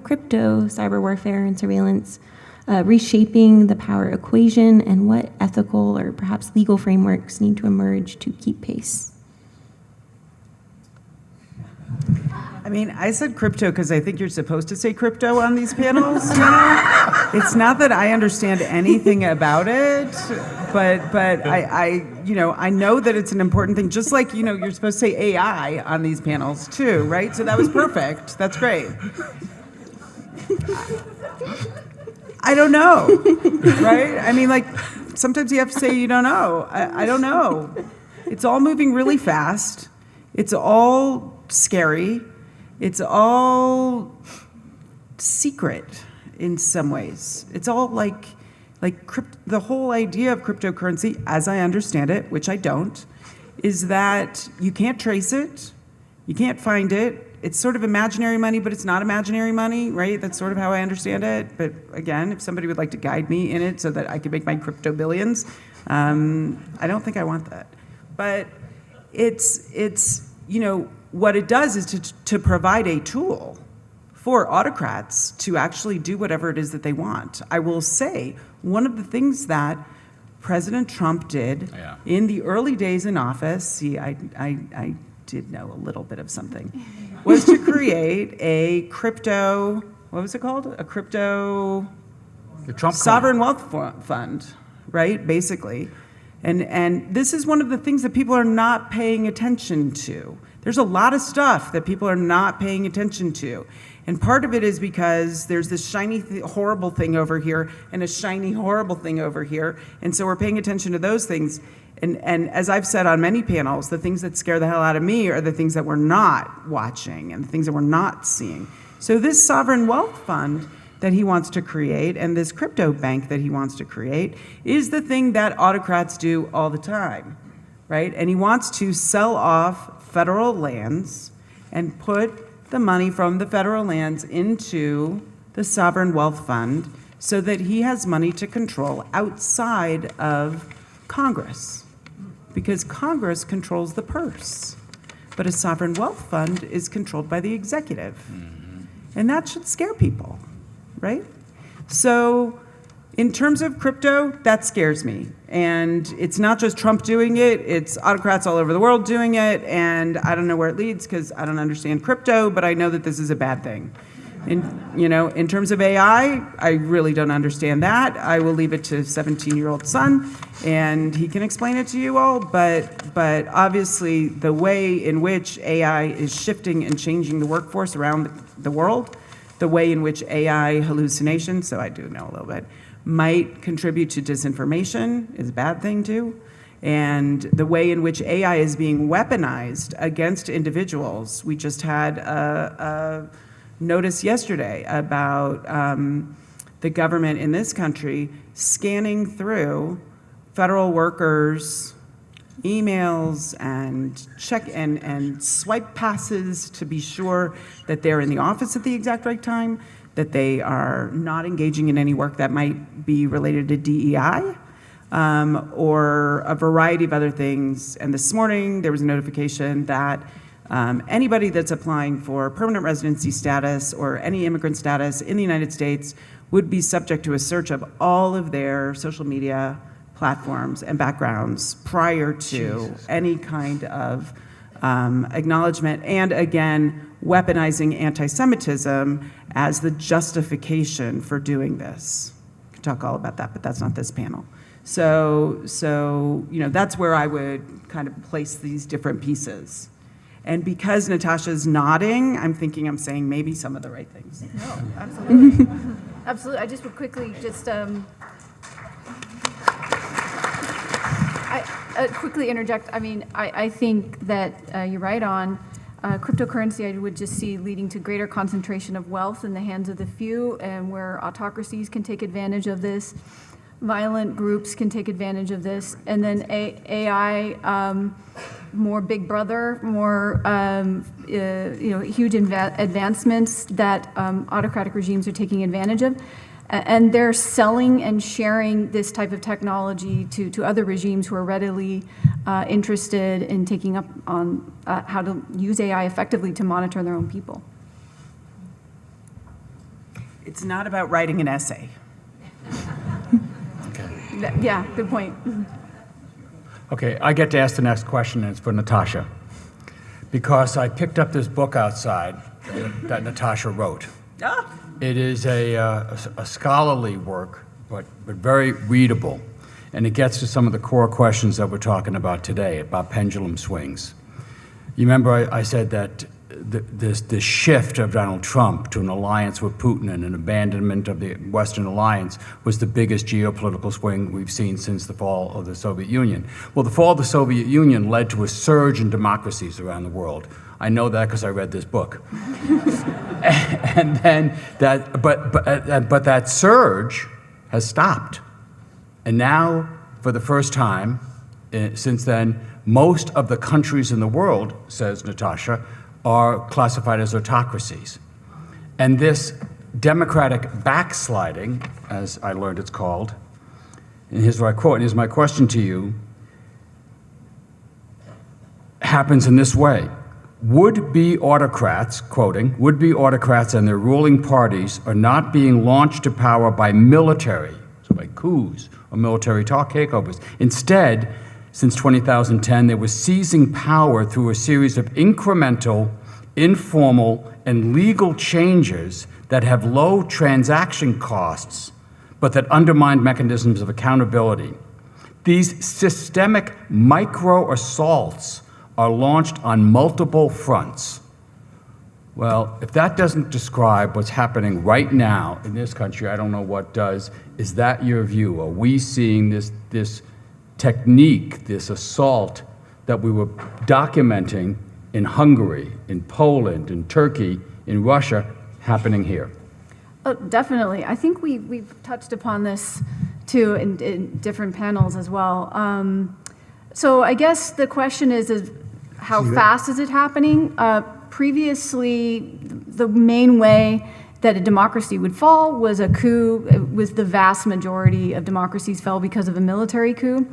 crypto, cyber warfare, and surveillance, reshaping the power equation, and what ethical or perhaps legal frameworks need to emerge to keep pace? I mean, I said crypto because I think you're supposed to say crypto on these panels. You know? It's not that I understand anything about it, but I know that it's an important thing. Just like you're supposed to say AI on these panels too, right? So that was perfect. That's great. I don't know, right? I mean, like sometimes you have to say you don't know. I don't know. It's all moving really fast. It's all scary. It's all secret in some ways. It's all like the whole idea of cryptocurrency, as I understand it, which I don't, is that you can't trace it, you can't find it. It's sort of imaginary money, but it's not imaginary money, right? That's sort of how I understand it. But again, if somebody would like to guide me in it so that I could make my crypto billions, I don't think I want that. But it's what it does is to provide a tool for autocrats to actually do whatever it is that they want. I will say, one of the things that President Trump did in the early days in office, see, I did know a little bit of something, was to create a crypto, what was it called? A crypto The Trump sovereign wealth fund, right, basically. And this is one of the things that people are not paying attention to. There's a lot of stuff that people are not paying attention to. And part of it is because there's this shiny, horrible thing over here and a shiny, horrible thing over here. And so we're paying attention to those things. And as I've said on many panels, the things that scare the hell out of me are the things that we're not watching and the things that we're not seeing. So this sovereign wealth fund that he wants to create and this crypto bank that he wants to create is the thing that autocrats do all the time, right? And he wants to sell off federal lands and put the money from the federal lands into the sovereign wealth fund so that he has money to control outside of Congress, because Congress controls the purse, but a sovereign wealth fund is controlled by the executive. And that should scare people, right? So in terms of crypto, that scares me. And it's not just Trump doing it, it's autocrats all over the world doing it, and I don't know where it leads because I don't understand crypto, but I know that this is a bad thing. In terms of AI, I really don't understand that. I will leave it to 17-year-old son, and he can explain it to you all, but obviously the way in which AI is shifting and changing the workforce around the world, the way in which AI hallucination, so I do know a little bit, might contribute to disinformation is a bad thing too. And the way in which AI is being weaponized against individuals. We just had a notice yesterday about the government in this country scanning through federal workers' emails and and swipe passes to be sure that they're in the office at the exact right time, that they are not engaging in any work that might be related to DEI, or a variety of other things. And this morning, there was a notification that anybody that's applying for permanent residency status or any immigrant status in the United States would be subject to a search of all of their social media platforms and backgrounds prior to any kind of acknowledgement, and again, weaponizing anti-Semitism as the justification for doing this. We can talk all about that, but that's not this panel. So that's where I would kind of place these different pieces. And because Natasha's nodding, I'm thinking I'm saying maybe some of the right things. No, absolutely. Absolutely. I just would quickly quickly interject. I mean, I think that you're right on. Cryptocurrency, I would just see leading to greater concentration of wealth in the hands of the few, and where autocracies can take advantage of this, violent groups can take advantage of this, and then AI, more Big Brother, more huge advancements that autocratic regimes are taking advantage of. And they're selling and sharing this type of technology to other regimes who are readily interested in taking up on how to use AI effectively to monitor their own people. It's not about writing an essay. Yeah, good point. Okay, I get to ask the next question, and it's for Natasha. Because I picked up this book outside that Natasha wrote. Ah. It is a scholarly work, but very readable. And it gets to some of the core questions that we're talking about today, about pendulum swings. You remember I said that this shift of Donald Trump to an alliance with Putin and an abandonment of the Western alliance was the biggest geopolitical swing we've seen since the fall of the Soviet Union. Well, the fall of the Soviet Union led to a surge in democracies around the world. I know that because I read this book. And then but that surge has stopped. And now, for the first time since then, most of the countries in the world, says Natasha, are classified as autocracies. And this democratic backsliding, as I learned it's called, and here's what I quote, and here's my question to you, happens in this way. Would-be autocrats, quoting, would-be autocrats and their ruling parties are not being launched to power by military, so by coups or military takeovers. Instead, since 2010, they were seizing power through a series of incremental, informal, and legal changes that have low transaction costs, but that undermine mechanisms of accountability. These systemic micro-assaults are launched on multiple fronts. Well, if that doesn't describe what's happening right now in this country, I don't know what does. Is that your view? Are we seeing this technique, this assault that we were documenting in Hungary, in Poland, in Turkey, in Russia, happening here? Oh, definitely. I think we've touched upon this too in different panels as well. So I guess the question is how fast is it happening? Previously, the main way that a democracy would fall was a coup. It was the vast majority of democracies fell because of a military coup,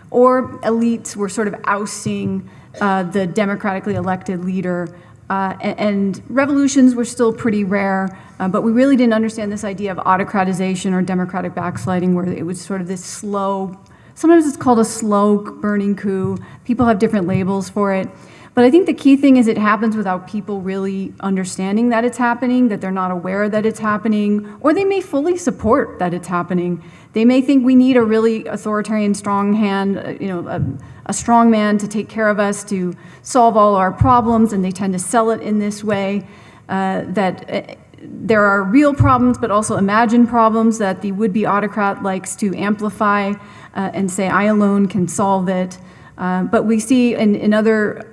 or elites were sort of ousting the democratically elected leader. And revolutions were still pretty rare, but we really didn't understand this idea of autocratization or democratic backsliding, where it was sort of this slow, sometimes it's called a slow burning coup. People have different labels for it. But I think the key thing is it happens without people really understanding that it's happening, that they're not aware that it's happening, or they may fully support that it's happening. They may think we need a really authoritarian strong hand, a strong man to take care of us, to solve all our problems, and they tend to sell it in this way that there are real problems, but also imagined problems that the would-be autocrat likes to amplify and say, I alone can solve it. But we see in other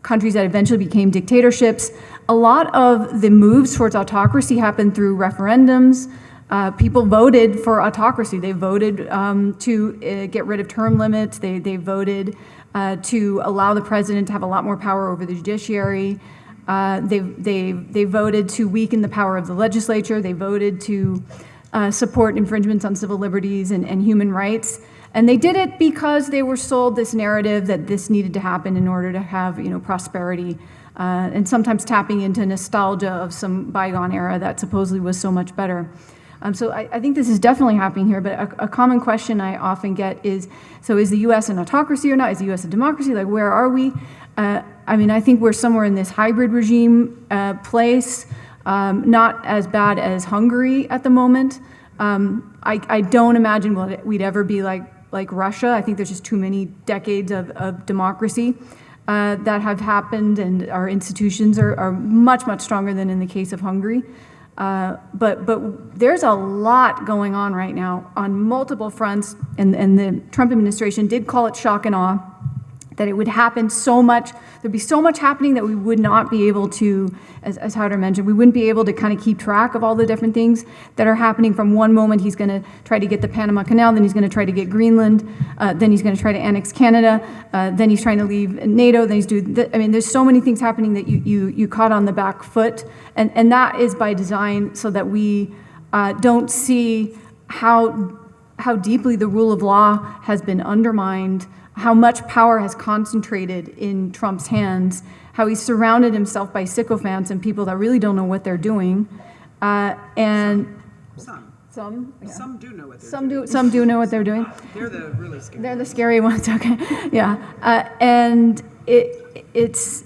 countries that eventually became dictatorships, a lot of the moves towards autocracy happened through referendums. People voted for autocracy. They voted to get rid of term limits. They voted to allow the president to have a lot more power over the judiciary. They voted to weaken the power of the legislature. They voted to support infringements on civil liberties and human rights. And they did it because they were sold this narrative that this needed to happen in order to have, prosperity, and sometimes tapping into nostalgia of some bygone era that supposedly was so much better. So I think this is definitely happening here, but a common question I often get is, so is the U.S. an autocracy or not? Is the U.S. a democracy? Like, where are we? I think we're somewhere in this hybrid regime place, not as bad as Hungary at the moment. I don't imagine we'd ever be like Russia. I think there's just too many decades of democracy that have happened, and our institutions are much, much stronger than in the case of Hungary. But there's a lot going on right now on multiple fronts, and the Trump administration did call it shock and awe, that it would happen so much, there'd be so much happening that we would not be able to, as Hadar mentioned, we wouldn't be able to kind of keep track of all the different things that are happening. From one moment he's going to try to get the Panama Canal, then he's going to try to get Greenland, then he's going to try to annex Canada, then he's trying to leave NATO, then there's so many things happening that you caught on the back foot, and that is by design so that we don't see how deeply the rule of law has been undermined, how much power has concentrated in Trump's hands, how he's surrounded himself by sycophants and people that really don't know what they're doing. And some do know what they're doing. Some do know what they're doing. They're the really scary. They're the scary ones. Okay, yeah, and it's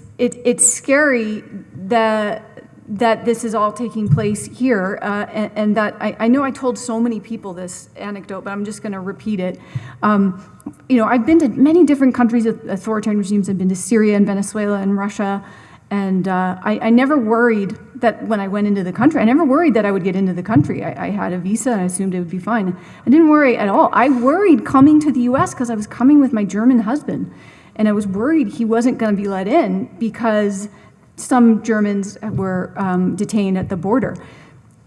scary that this is all taking place here, and that I know I told so many people this anecdote, but I'm just going to repeat it. I've been to many different countries with authoritarian regimes. I've been to Syria and Venezuela and Russia, and I never worried that when I went into the country, I never worried that I would get into the country. I had a visa, and I assumed it would be fine. I didn't worry at all. I worried coming to the U.S. because I was coming with my German husband, and I was worried he wasn't going to be let in because some Germans were detained at the border.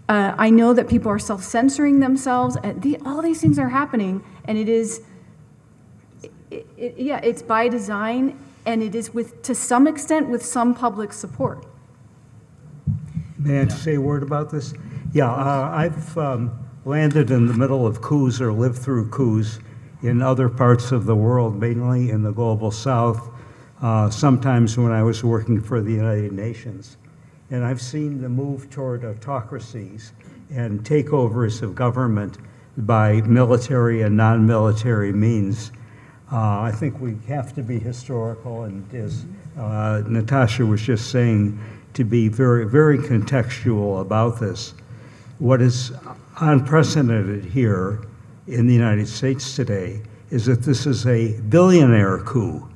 I know that people are self-censoring themselves. All these things are happening, and it's by design, and it is to some extent with some public support. May I say a word about this? Yeah, I've landed in the middle of coups or lived through coups in other parts of the world, mainly in the global south, sometimes when I was working for the United Nations. And I've seen the move toward autocracies and takeovers of government by military and non-military means. I think we have to be historical, and as Natasha was just saying, to be very, very contextual about this. What is unprecedented here in the United States today is that this is a billionaire coup.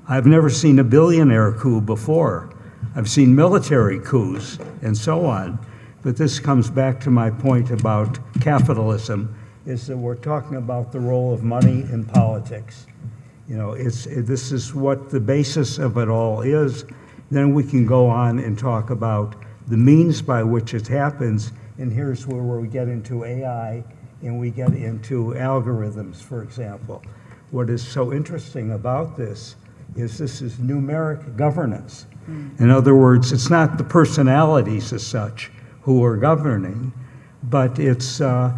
I've never seen a billionaire coup before. I've seen military coups and so on, but this comes back to my point about capitalism, is that we're talking about the role of money in politics. This is what the basis of it all is. Then we can go on and talk about the means by which it happens, and here's where we get into AI and we get into algorithms, for example. What is so interesting about this is numeric governance. In other words, it's not the personalities as such who are governing, but it's numbers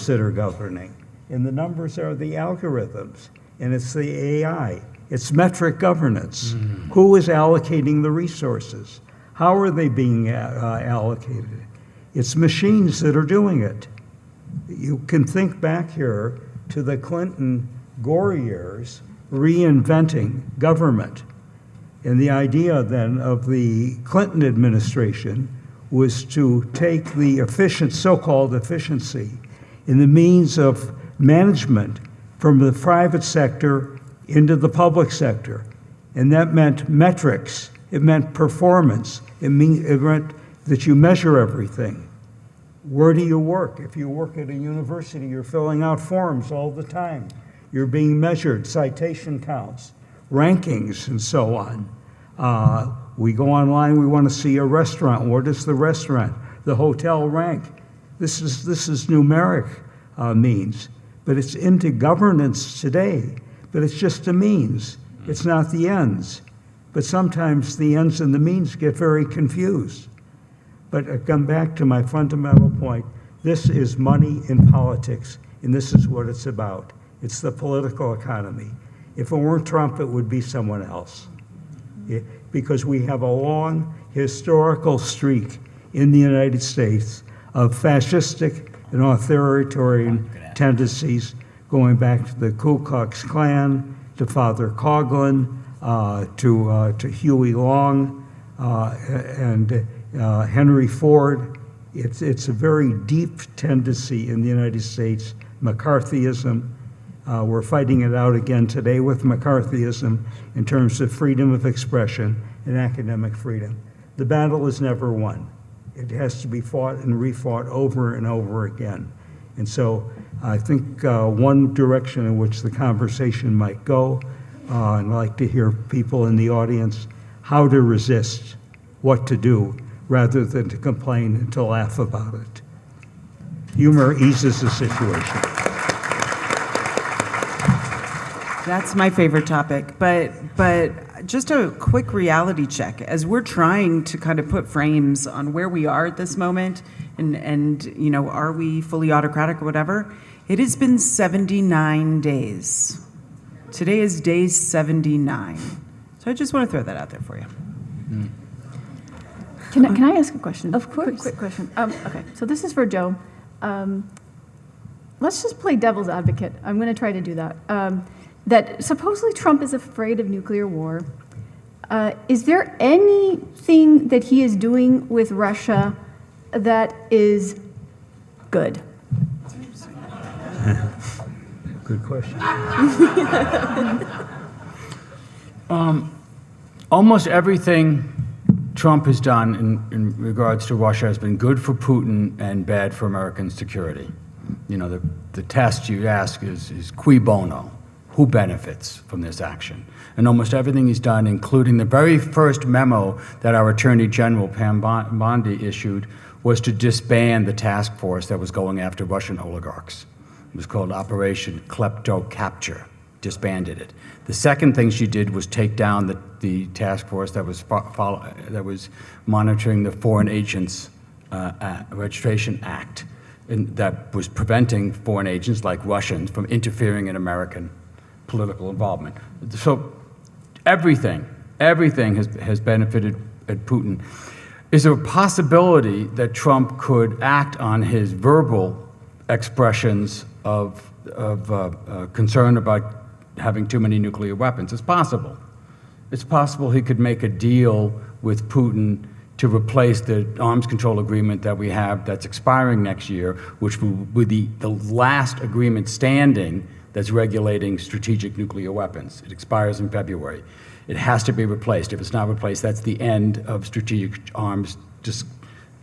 that are governing, and the numbers are the algorithms, and it's the AI. It's metric governance. Who is allocating the resources? How are they being allocated? It's machines that are doing it. You can think back here to the Clinton-Gore years, reinventing government. And the idea then of the Clinton administration was to take the so-called efficiency in the means of management from the private sector into the public sector. And that meant metrics, it meant performance, It meant that you measure everything. Where do you work? If you work at a university, you're filling out forms all the time. You're being measured, citation counts, rankings, and so on. We go online, we want to see a restaurant. What is the restaurant? The hotel rank. This is numeric means, but it's into governance today. But it's just a means. It's not the ends. But sometimes the ends and the means get very confused. But I come back to my fundamental point. This is money in politics, and this is what it's about. It's the political economy. If it weren't Trump, it would be someone else. Because we have a long historical streak in the United States of fascistic and authoritarian tendencies, going back to the Ku Klux Klan, to Father Coughlin, to Huey Long, and Henry Ford. It's a very deep tendency in the United States, McCarthyism. We're fighting it out again today with McCarthyism in terms of freedom of expression and academic freedom. The battle is never won. It has to be fought and refought over and over again. And so I think one direction in which the conversation might go, and I'd like to hear people in the audience, how to resist, what to do, rather than to complain and to laugh about it. Humor eases the situation. That's my favorite topic, but just a quick reality check. As we're trying to kind of put frames on where we are at this moment, and you know, are we fully autocratic or whatever, it has been 79 days. Today is day 79. So I just want to throw that out there for you. Can I ask a question? Of course. Quick question. Okay, so this is for Joe. Let's just play devil's advocate. I'm going to try to do that. That supposedly Trump is afraid of nuclear war. Is there anything that he is doing with Russia that is good? Good question. Almost everything Trump has done in regards to Russia has been good for Putin and bad for American security. You know, the test you ask is cui bono? Who benefits from this action? And almost everything he's done, including the very first memo that our Attorney General, Pam Bondi, issued, was to disband the task force that was going after Russian oligarchs. It was called Operation Klepto Capture, disbanded it. The second thing she did was take down the task force that was monitoring the Foreign Agents Registration Act, and that was preventing foreign agents like Russians from interfering in American political involvement. So everything has benefited at Putin. Is there a possibility that Trump could act on his verbal expressions of concern about having too many nuclear weapons? It's possible. It's possible he could make a deal with Putin to replace the arms control agreement that we have that's expiring next year, which will be the last agreement standing that's regulating strategic nuclear weapons. It expires in February. It has to be replaced. If it's not replaced, that's the end of strategic arms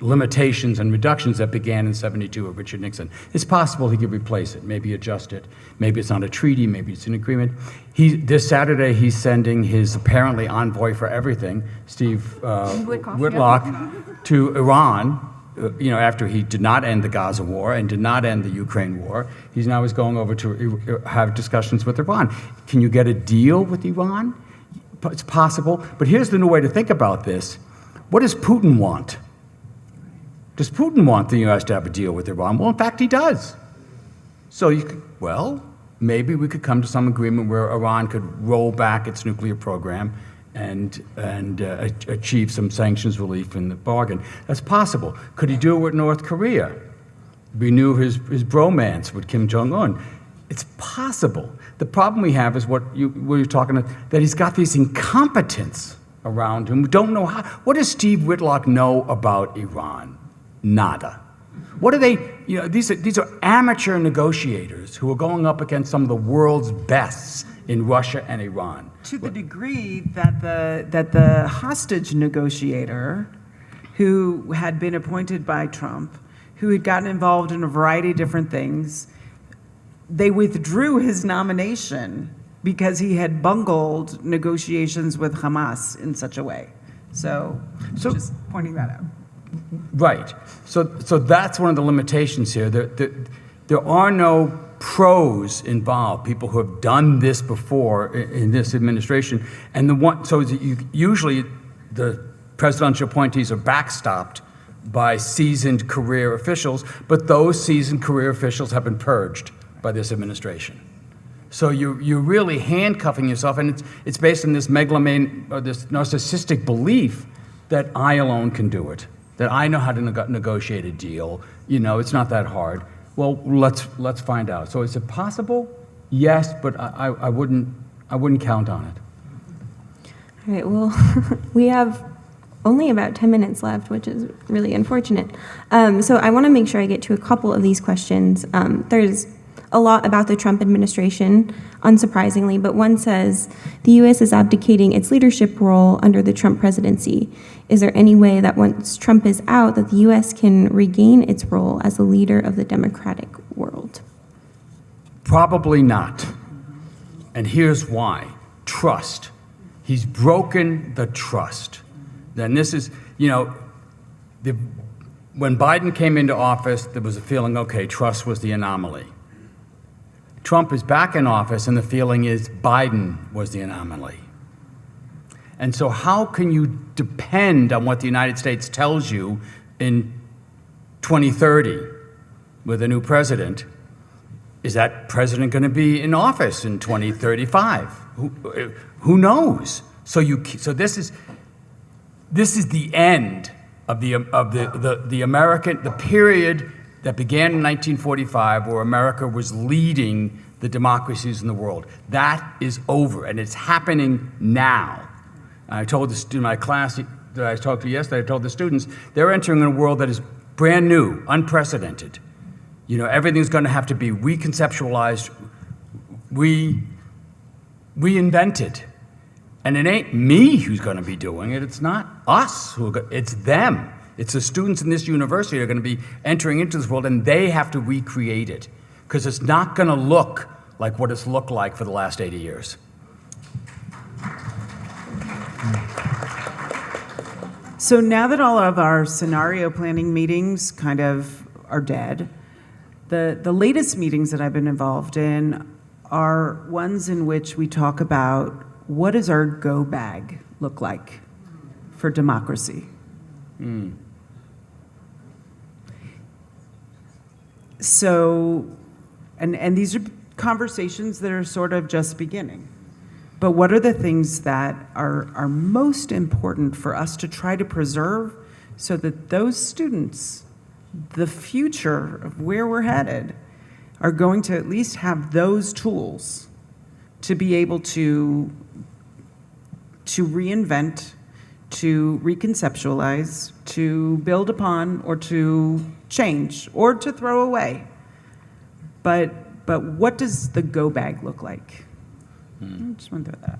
limitations and reductions that began in '72 with Richard Nixon. It's possible he could replace it, maybe adjust it. Maybe it's not a treaty, maybe it's an agreement. This Saturday, he's sending his apparently envoy for everything, Steve Whitlock, to Iran. After he did not end the Gaza war and did not end the Ukraine war, he's now going over to have discussions with Iran. Can you get a deal with Iran? It's possible. But here's the new way to think about this. What does Putin want? Does Putin want the U.S. to have a deal with Iran? Well, in fact, he does. So maybe we could come to some agreement where Iran could roll back its nuclear program and achieve some sanctions relief in the bargain. That's possible. Could he do it with North Korea? Renew his bromance with Kim Jong-un? It's possible. The problem we have is what you're talking about, that he's got these incompetents around him who don't know how. What does Steve Whitlock know about Iran? Nada. What are they? These are amateur negotiators who are going up against some of the world's best in Russia and Iran. To the degree that the hostage negotiator who had been appointed by Trump, who had gotten involved in a variety of different things. They withdrew his nomination because he had bungled negotiations with Hamas in such a way. So just pointing that out. Right. So that's one of the limitations here. There are no pros involved, people who have done this before in this administration. And usually the presidential appointees are backstopped by seasoned career officials, but those seasoned career officials have been purged by this administration. So you're really handcuffing yourself, and it's based on this megalomane, or this narcissistic belief that I alone can do it, that I know how to negotiate a deal. It's not that hard. Well, let's find out. So is it possible? Yes, but I wouldn't count on it. All right, well, we have only about 10 minutes left, which is really unfortunate. So I want to make sure I get to a couple of these questions. There's a lot about the Trump administration, unsurprisingly, but one says, the U.S. is abdicating its leadership role under the Trump presidency. Is there any way that once Trump is out, that the U.S. can regain its role as a leader of the democratic world? Probably not. And here's why. Trust. He's broken the trust. Then this is, when Biden came into office, there was a feeling, okay, trust was the anomaly. Trump is back in office, and the feeling is Biden was the anomaly. And so how can you depend on what the United States tells you in 2030 with a new president? Is that president going to be in office in 2035? Who knows? So this is the end of the American, the period that began in 1945, where America was leading the democracies in the world. That is over, and it's happening now. I told my class that I talked to yesterday, I told the students, they're entering a world that is brand new, unprecedented. Everything's going to have to be reconceptualized, reinvented. And it ain't me who's going to be doing it. It's not us. It's them. It's the students in this university who are going to be entering into this world, and they have to recreate it, because it's not going to look like what it's looked like for the last 80 years. So now that all of our scenario planning meetings kind of are dead, the latest meetings that I've been involved in are ones in which we talk about what does our go bag look like for democracy. So, and these are conversations that are sort of just beginning. But what are the things that are most important for us to try to preserve so that those students, the future of where we're headed, are going to at least have those tools to be able to reinvent, to reconceptualize, to build upon, or to change, or to throw away. But what does the go bag look like? I just want to throw that out.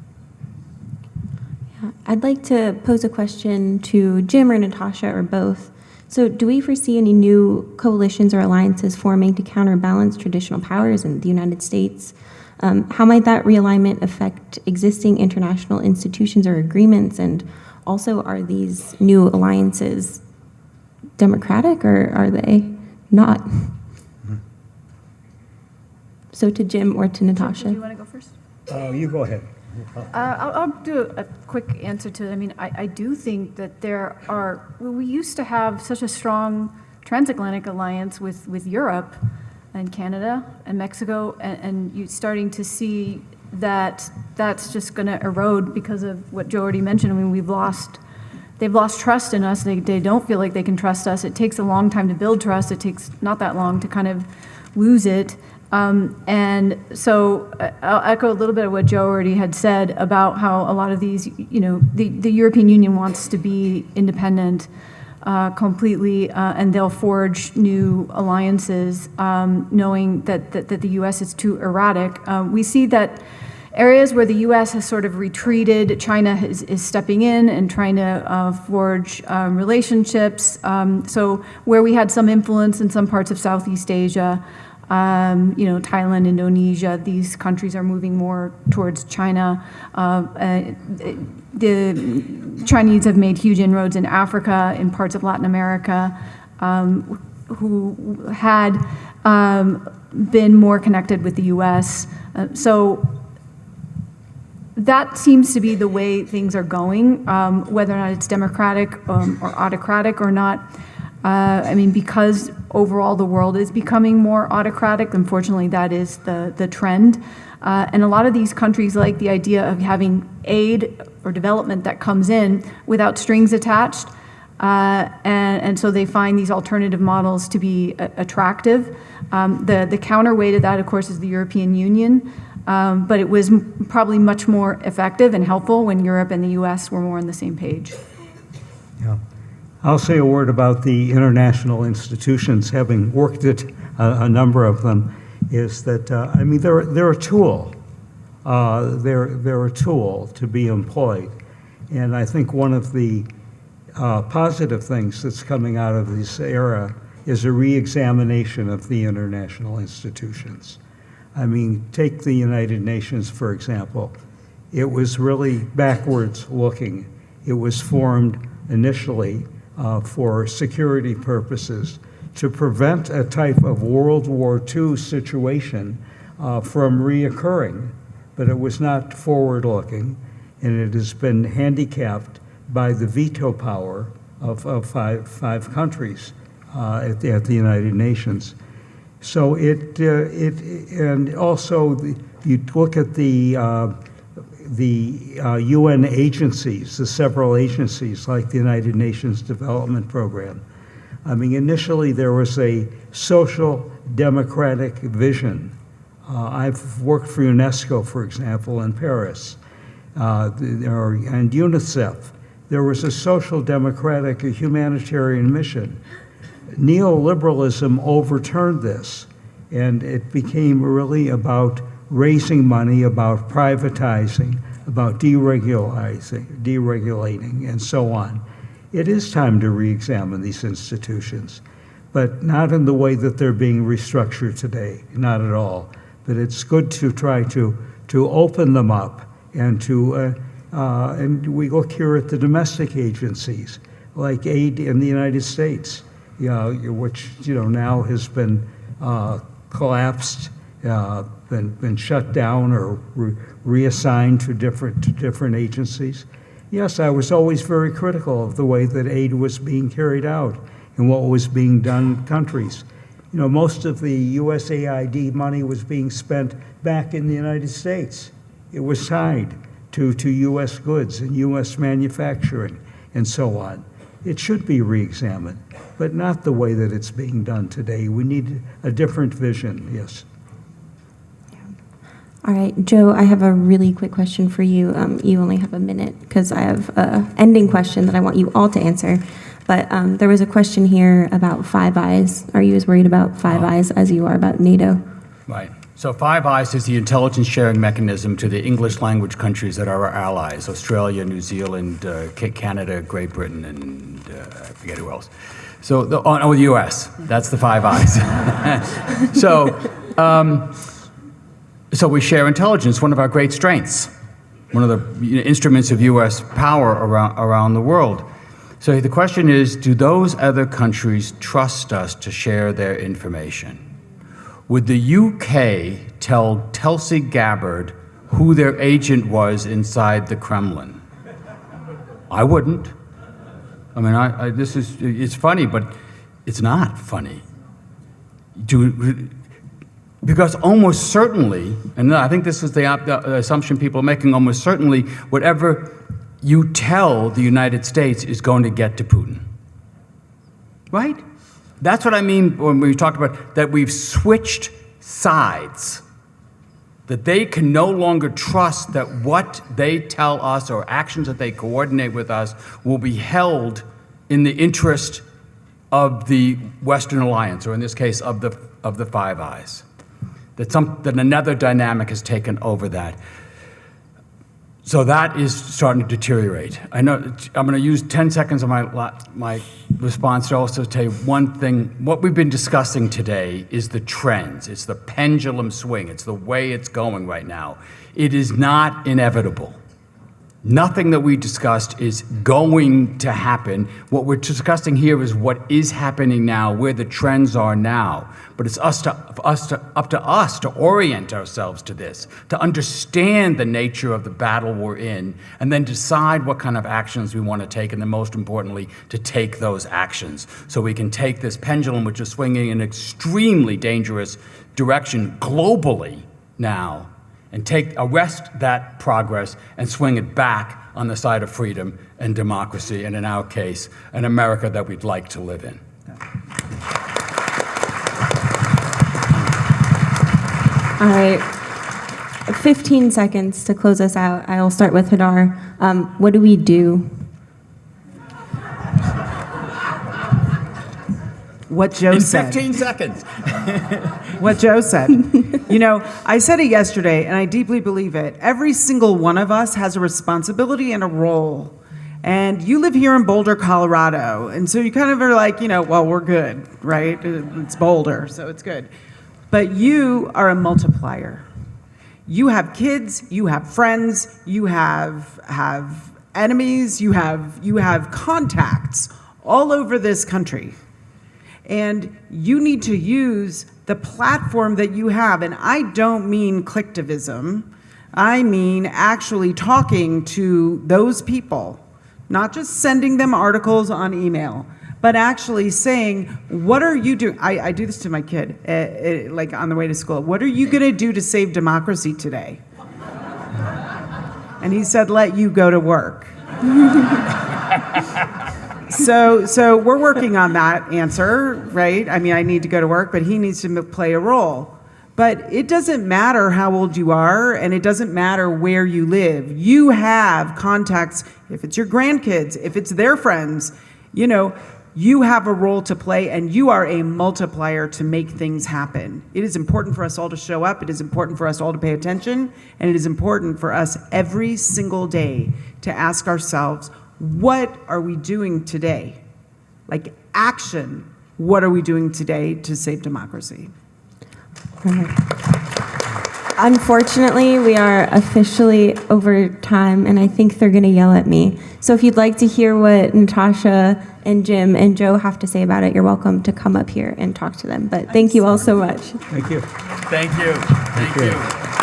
Yeah, I'd like to pose a question to Jim or Natasha or both. So do we foresee any new coalitions or alliances forming to counterbalance traditional powers in the United States? How might that realignment affect existing international institutions or agreements? And also, are these new alliances democratic, or are they not? So to Jim or to Natasha. Do you want to go first? You go ahead. I'll do a quick answer to it. I mean, I do think that we used to have such a strong transatlantic alliance with Europe and Canada and Mexico, and you're starting to see that that's just going to erode because of what Joe already mentioned. I mean, they've lost trust in us. They don't feel like they can trust us. It takes a long time to build trust. It takes not that long to kind of lose it. And so I'll echo a little bit of what Joe already had said about how a lot of these, the European Union wants to be independent completely, and they'll forge new alliances, knowing that the U.S. is too erratic. We see that areas where the U.S. has sort of retreated, China is stepping in and trying to forge relationships. So where we had some influence in some parts of Southeast Asia, Thailand, Indonesia, these countries are moving more towards China. The Chinese have made huge inroads in Africa, in parts of Latin America, who had been more connected with the U.S. So that seems to be the way things are going, whether or not it's democratic or autocratic or not. Because overall the world is becoming more autocratic, unfortunately that is the trend. And a lot of these countries like the idea of having aid or development that comes in without strings attached. And so they find these alternative models to be attractive. The counterweight of that, of course, is the European Union. But it was probably much more effective and helpful when Europe and the US were more on the same page. Yeah. I'll say a word about the international institutions, having worked at a number of them, is that, they're a tool. They're a tool to be employed. And I think one of the positive things that's coming out of this era is a re-examination of the international institutions. Take the United Nations, for example. It was really backwards looking. It was formed initially for security purposes to prevent a type of World War II situation from reoccurring. But it was not forward-looking, and it has been handicapped by the veto power of five countries at the United Nations. So and also you look at the UN agencies, the several agencies like the United Nations Development Program. Initially there was a social democratic vision. I've worked for UNESCO, for example, in Paris, and UNICEF. There was a social democratic, a humanitarian mission. Neoliberalism overturned this, and it became really about raising money, about privatizing, about deregulating, and so on. It is time to re-examine these institutions, but not in the way that they're being restructured today, not at all. But it's good to try to open them up and and we look here at the domestic agencies, like aid in the United States, which now has been collapsed, been shut down or reassigned to different agencies. Yes, I was always very critical of the way that aid was being carried out and what was being done in countries. Most of the USAID money was being spent back in the United States. It was tied to U.S. goods and U.S. manufacturing and so on. It should be re-examined, but not the way that it's being done today. We need a different vision, yes. All right, Joe, I have a really quick question for you. You only have a minute because I have an ending question that I want you all to answer. But there was a question here about Five Eyes. Are you as worried about Five Eyes as you are about NATO? Right. So Five Eyes is the intelligence sharing mechanism to the English language countries that are our allies: Australia, New Zealand, Canada, Great Britain, and I forget who else. So the U.S. That's the Five Eyes. So we share intelligence, one of our great strengths, one of the instruments of U.S. power around the world. So the question is, do those other countries trust us to share their information? Would the UK tell Tulsi Gabbard who their agent was inside the Kremlin? I wouldn't. It's funny, but it's not funny. Because almost certainly, and I think this is the assumption people are making, almost certainly whatever you tell the United States is going to get to Putin. Right? That's what I mean when we talk about that we've switched sides. That they can no longer trust that what they tell us or actions that they coordinate with us will be held in the interest of the Western Alliance, or in this case, of the Five Eyes. That another dynamic has taken over that. So that is starting to deteriorate. I know I'm going to use 10 seconds of my response to also tell you one thing. What we've been discussing today is the trends. It's the pendulum swing. It's the way it's going right now. It is not inevitable. Nothing that we discussed is going to happen. What we're discussing here is what is happening now, where the trends are now. But it's up to us to orient ourselves to this, to understand the nature of the battle we're in, and then decide what kind of actions we want to take, and then most importantly, to take those actions so we can take this pendulum, which is swinging in an extremely dangerous direction globally now, and arrest that progress and swing it back on the side of freedom and democracy, and in our case, an America that we'd like to live in. All right, 15 seconds to close us out. I'll start with Hadar. What do we do? What Joe In said. 15 seconds. What Joe said. You know, I said it yesterday, and I deeply believe it. Every single one of us has a responsibility and a role. And you live here in Boulder, Colorado, and so you kind of are like, well, we're good, right? It's Boulder, so it's good. But you are a multiplier. You have kids, you have friends, you have enemies, you have contacts all over this country. And you need to use the platform that you have. And I don't mean clicktivism. I mean actually talking to those people, not just sending them articles on email, but actually saying, what are you doing? I do this to my kid, like on the way to school. What are you going to do to save democracy today? And he said, let you go to work. So we're working on that answer, right? I mean, I need to go to work, but he needs to play a role. But it doesn't matter how old you are, and it doesn't matter where you live. You have contacts, if it's your grandkids, if it's their friends, you have a role to play, and you are a multiplier to make things happen. It is important for us all to show up. It is important for us all to pay attention, and it is important for us every single day to ask ourselves, what are we doing today? Like action, what are we doing today to save democracy? Unfortunately, we are officially over time, and I think they're going to yell at me. So if you'd like to hear what Natasha and Jim and Joe have to say about it, you're welcome to come up here and talk to them. But thank you all so much. Thank you. Thank you. Thank you.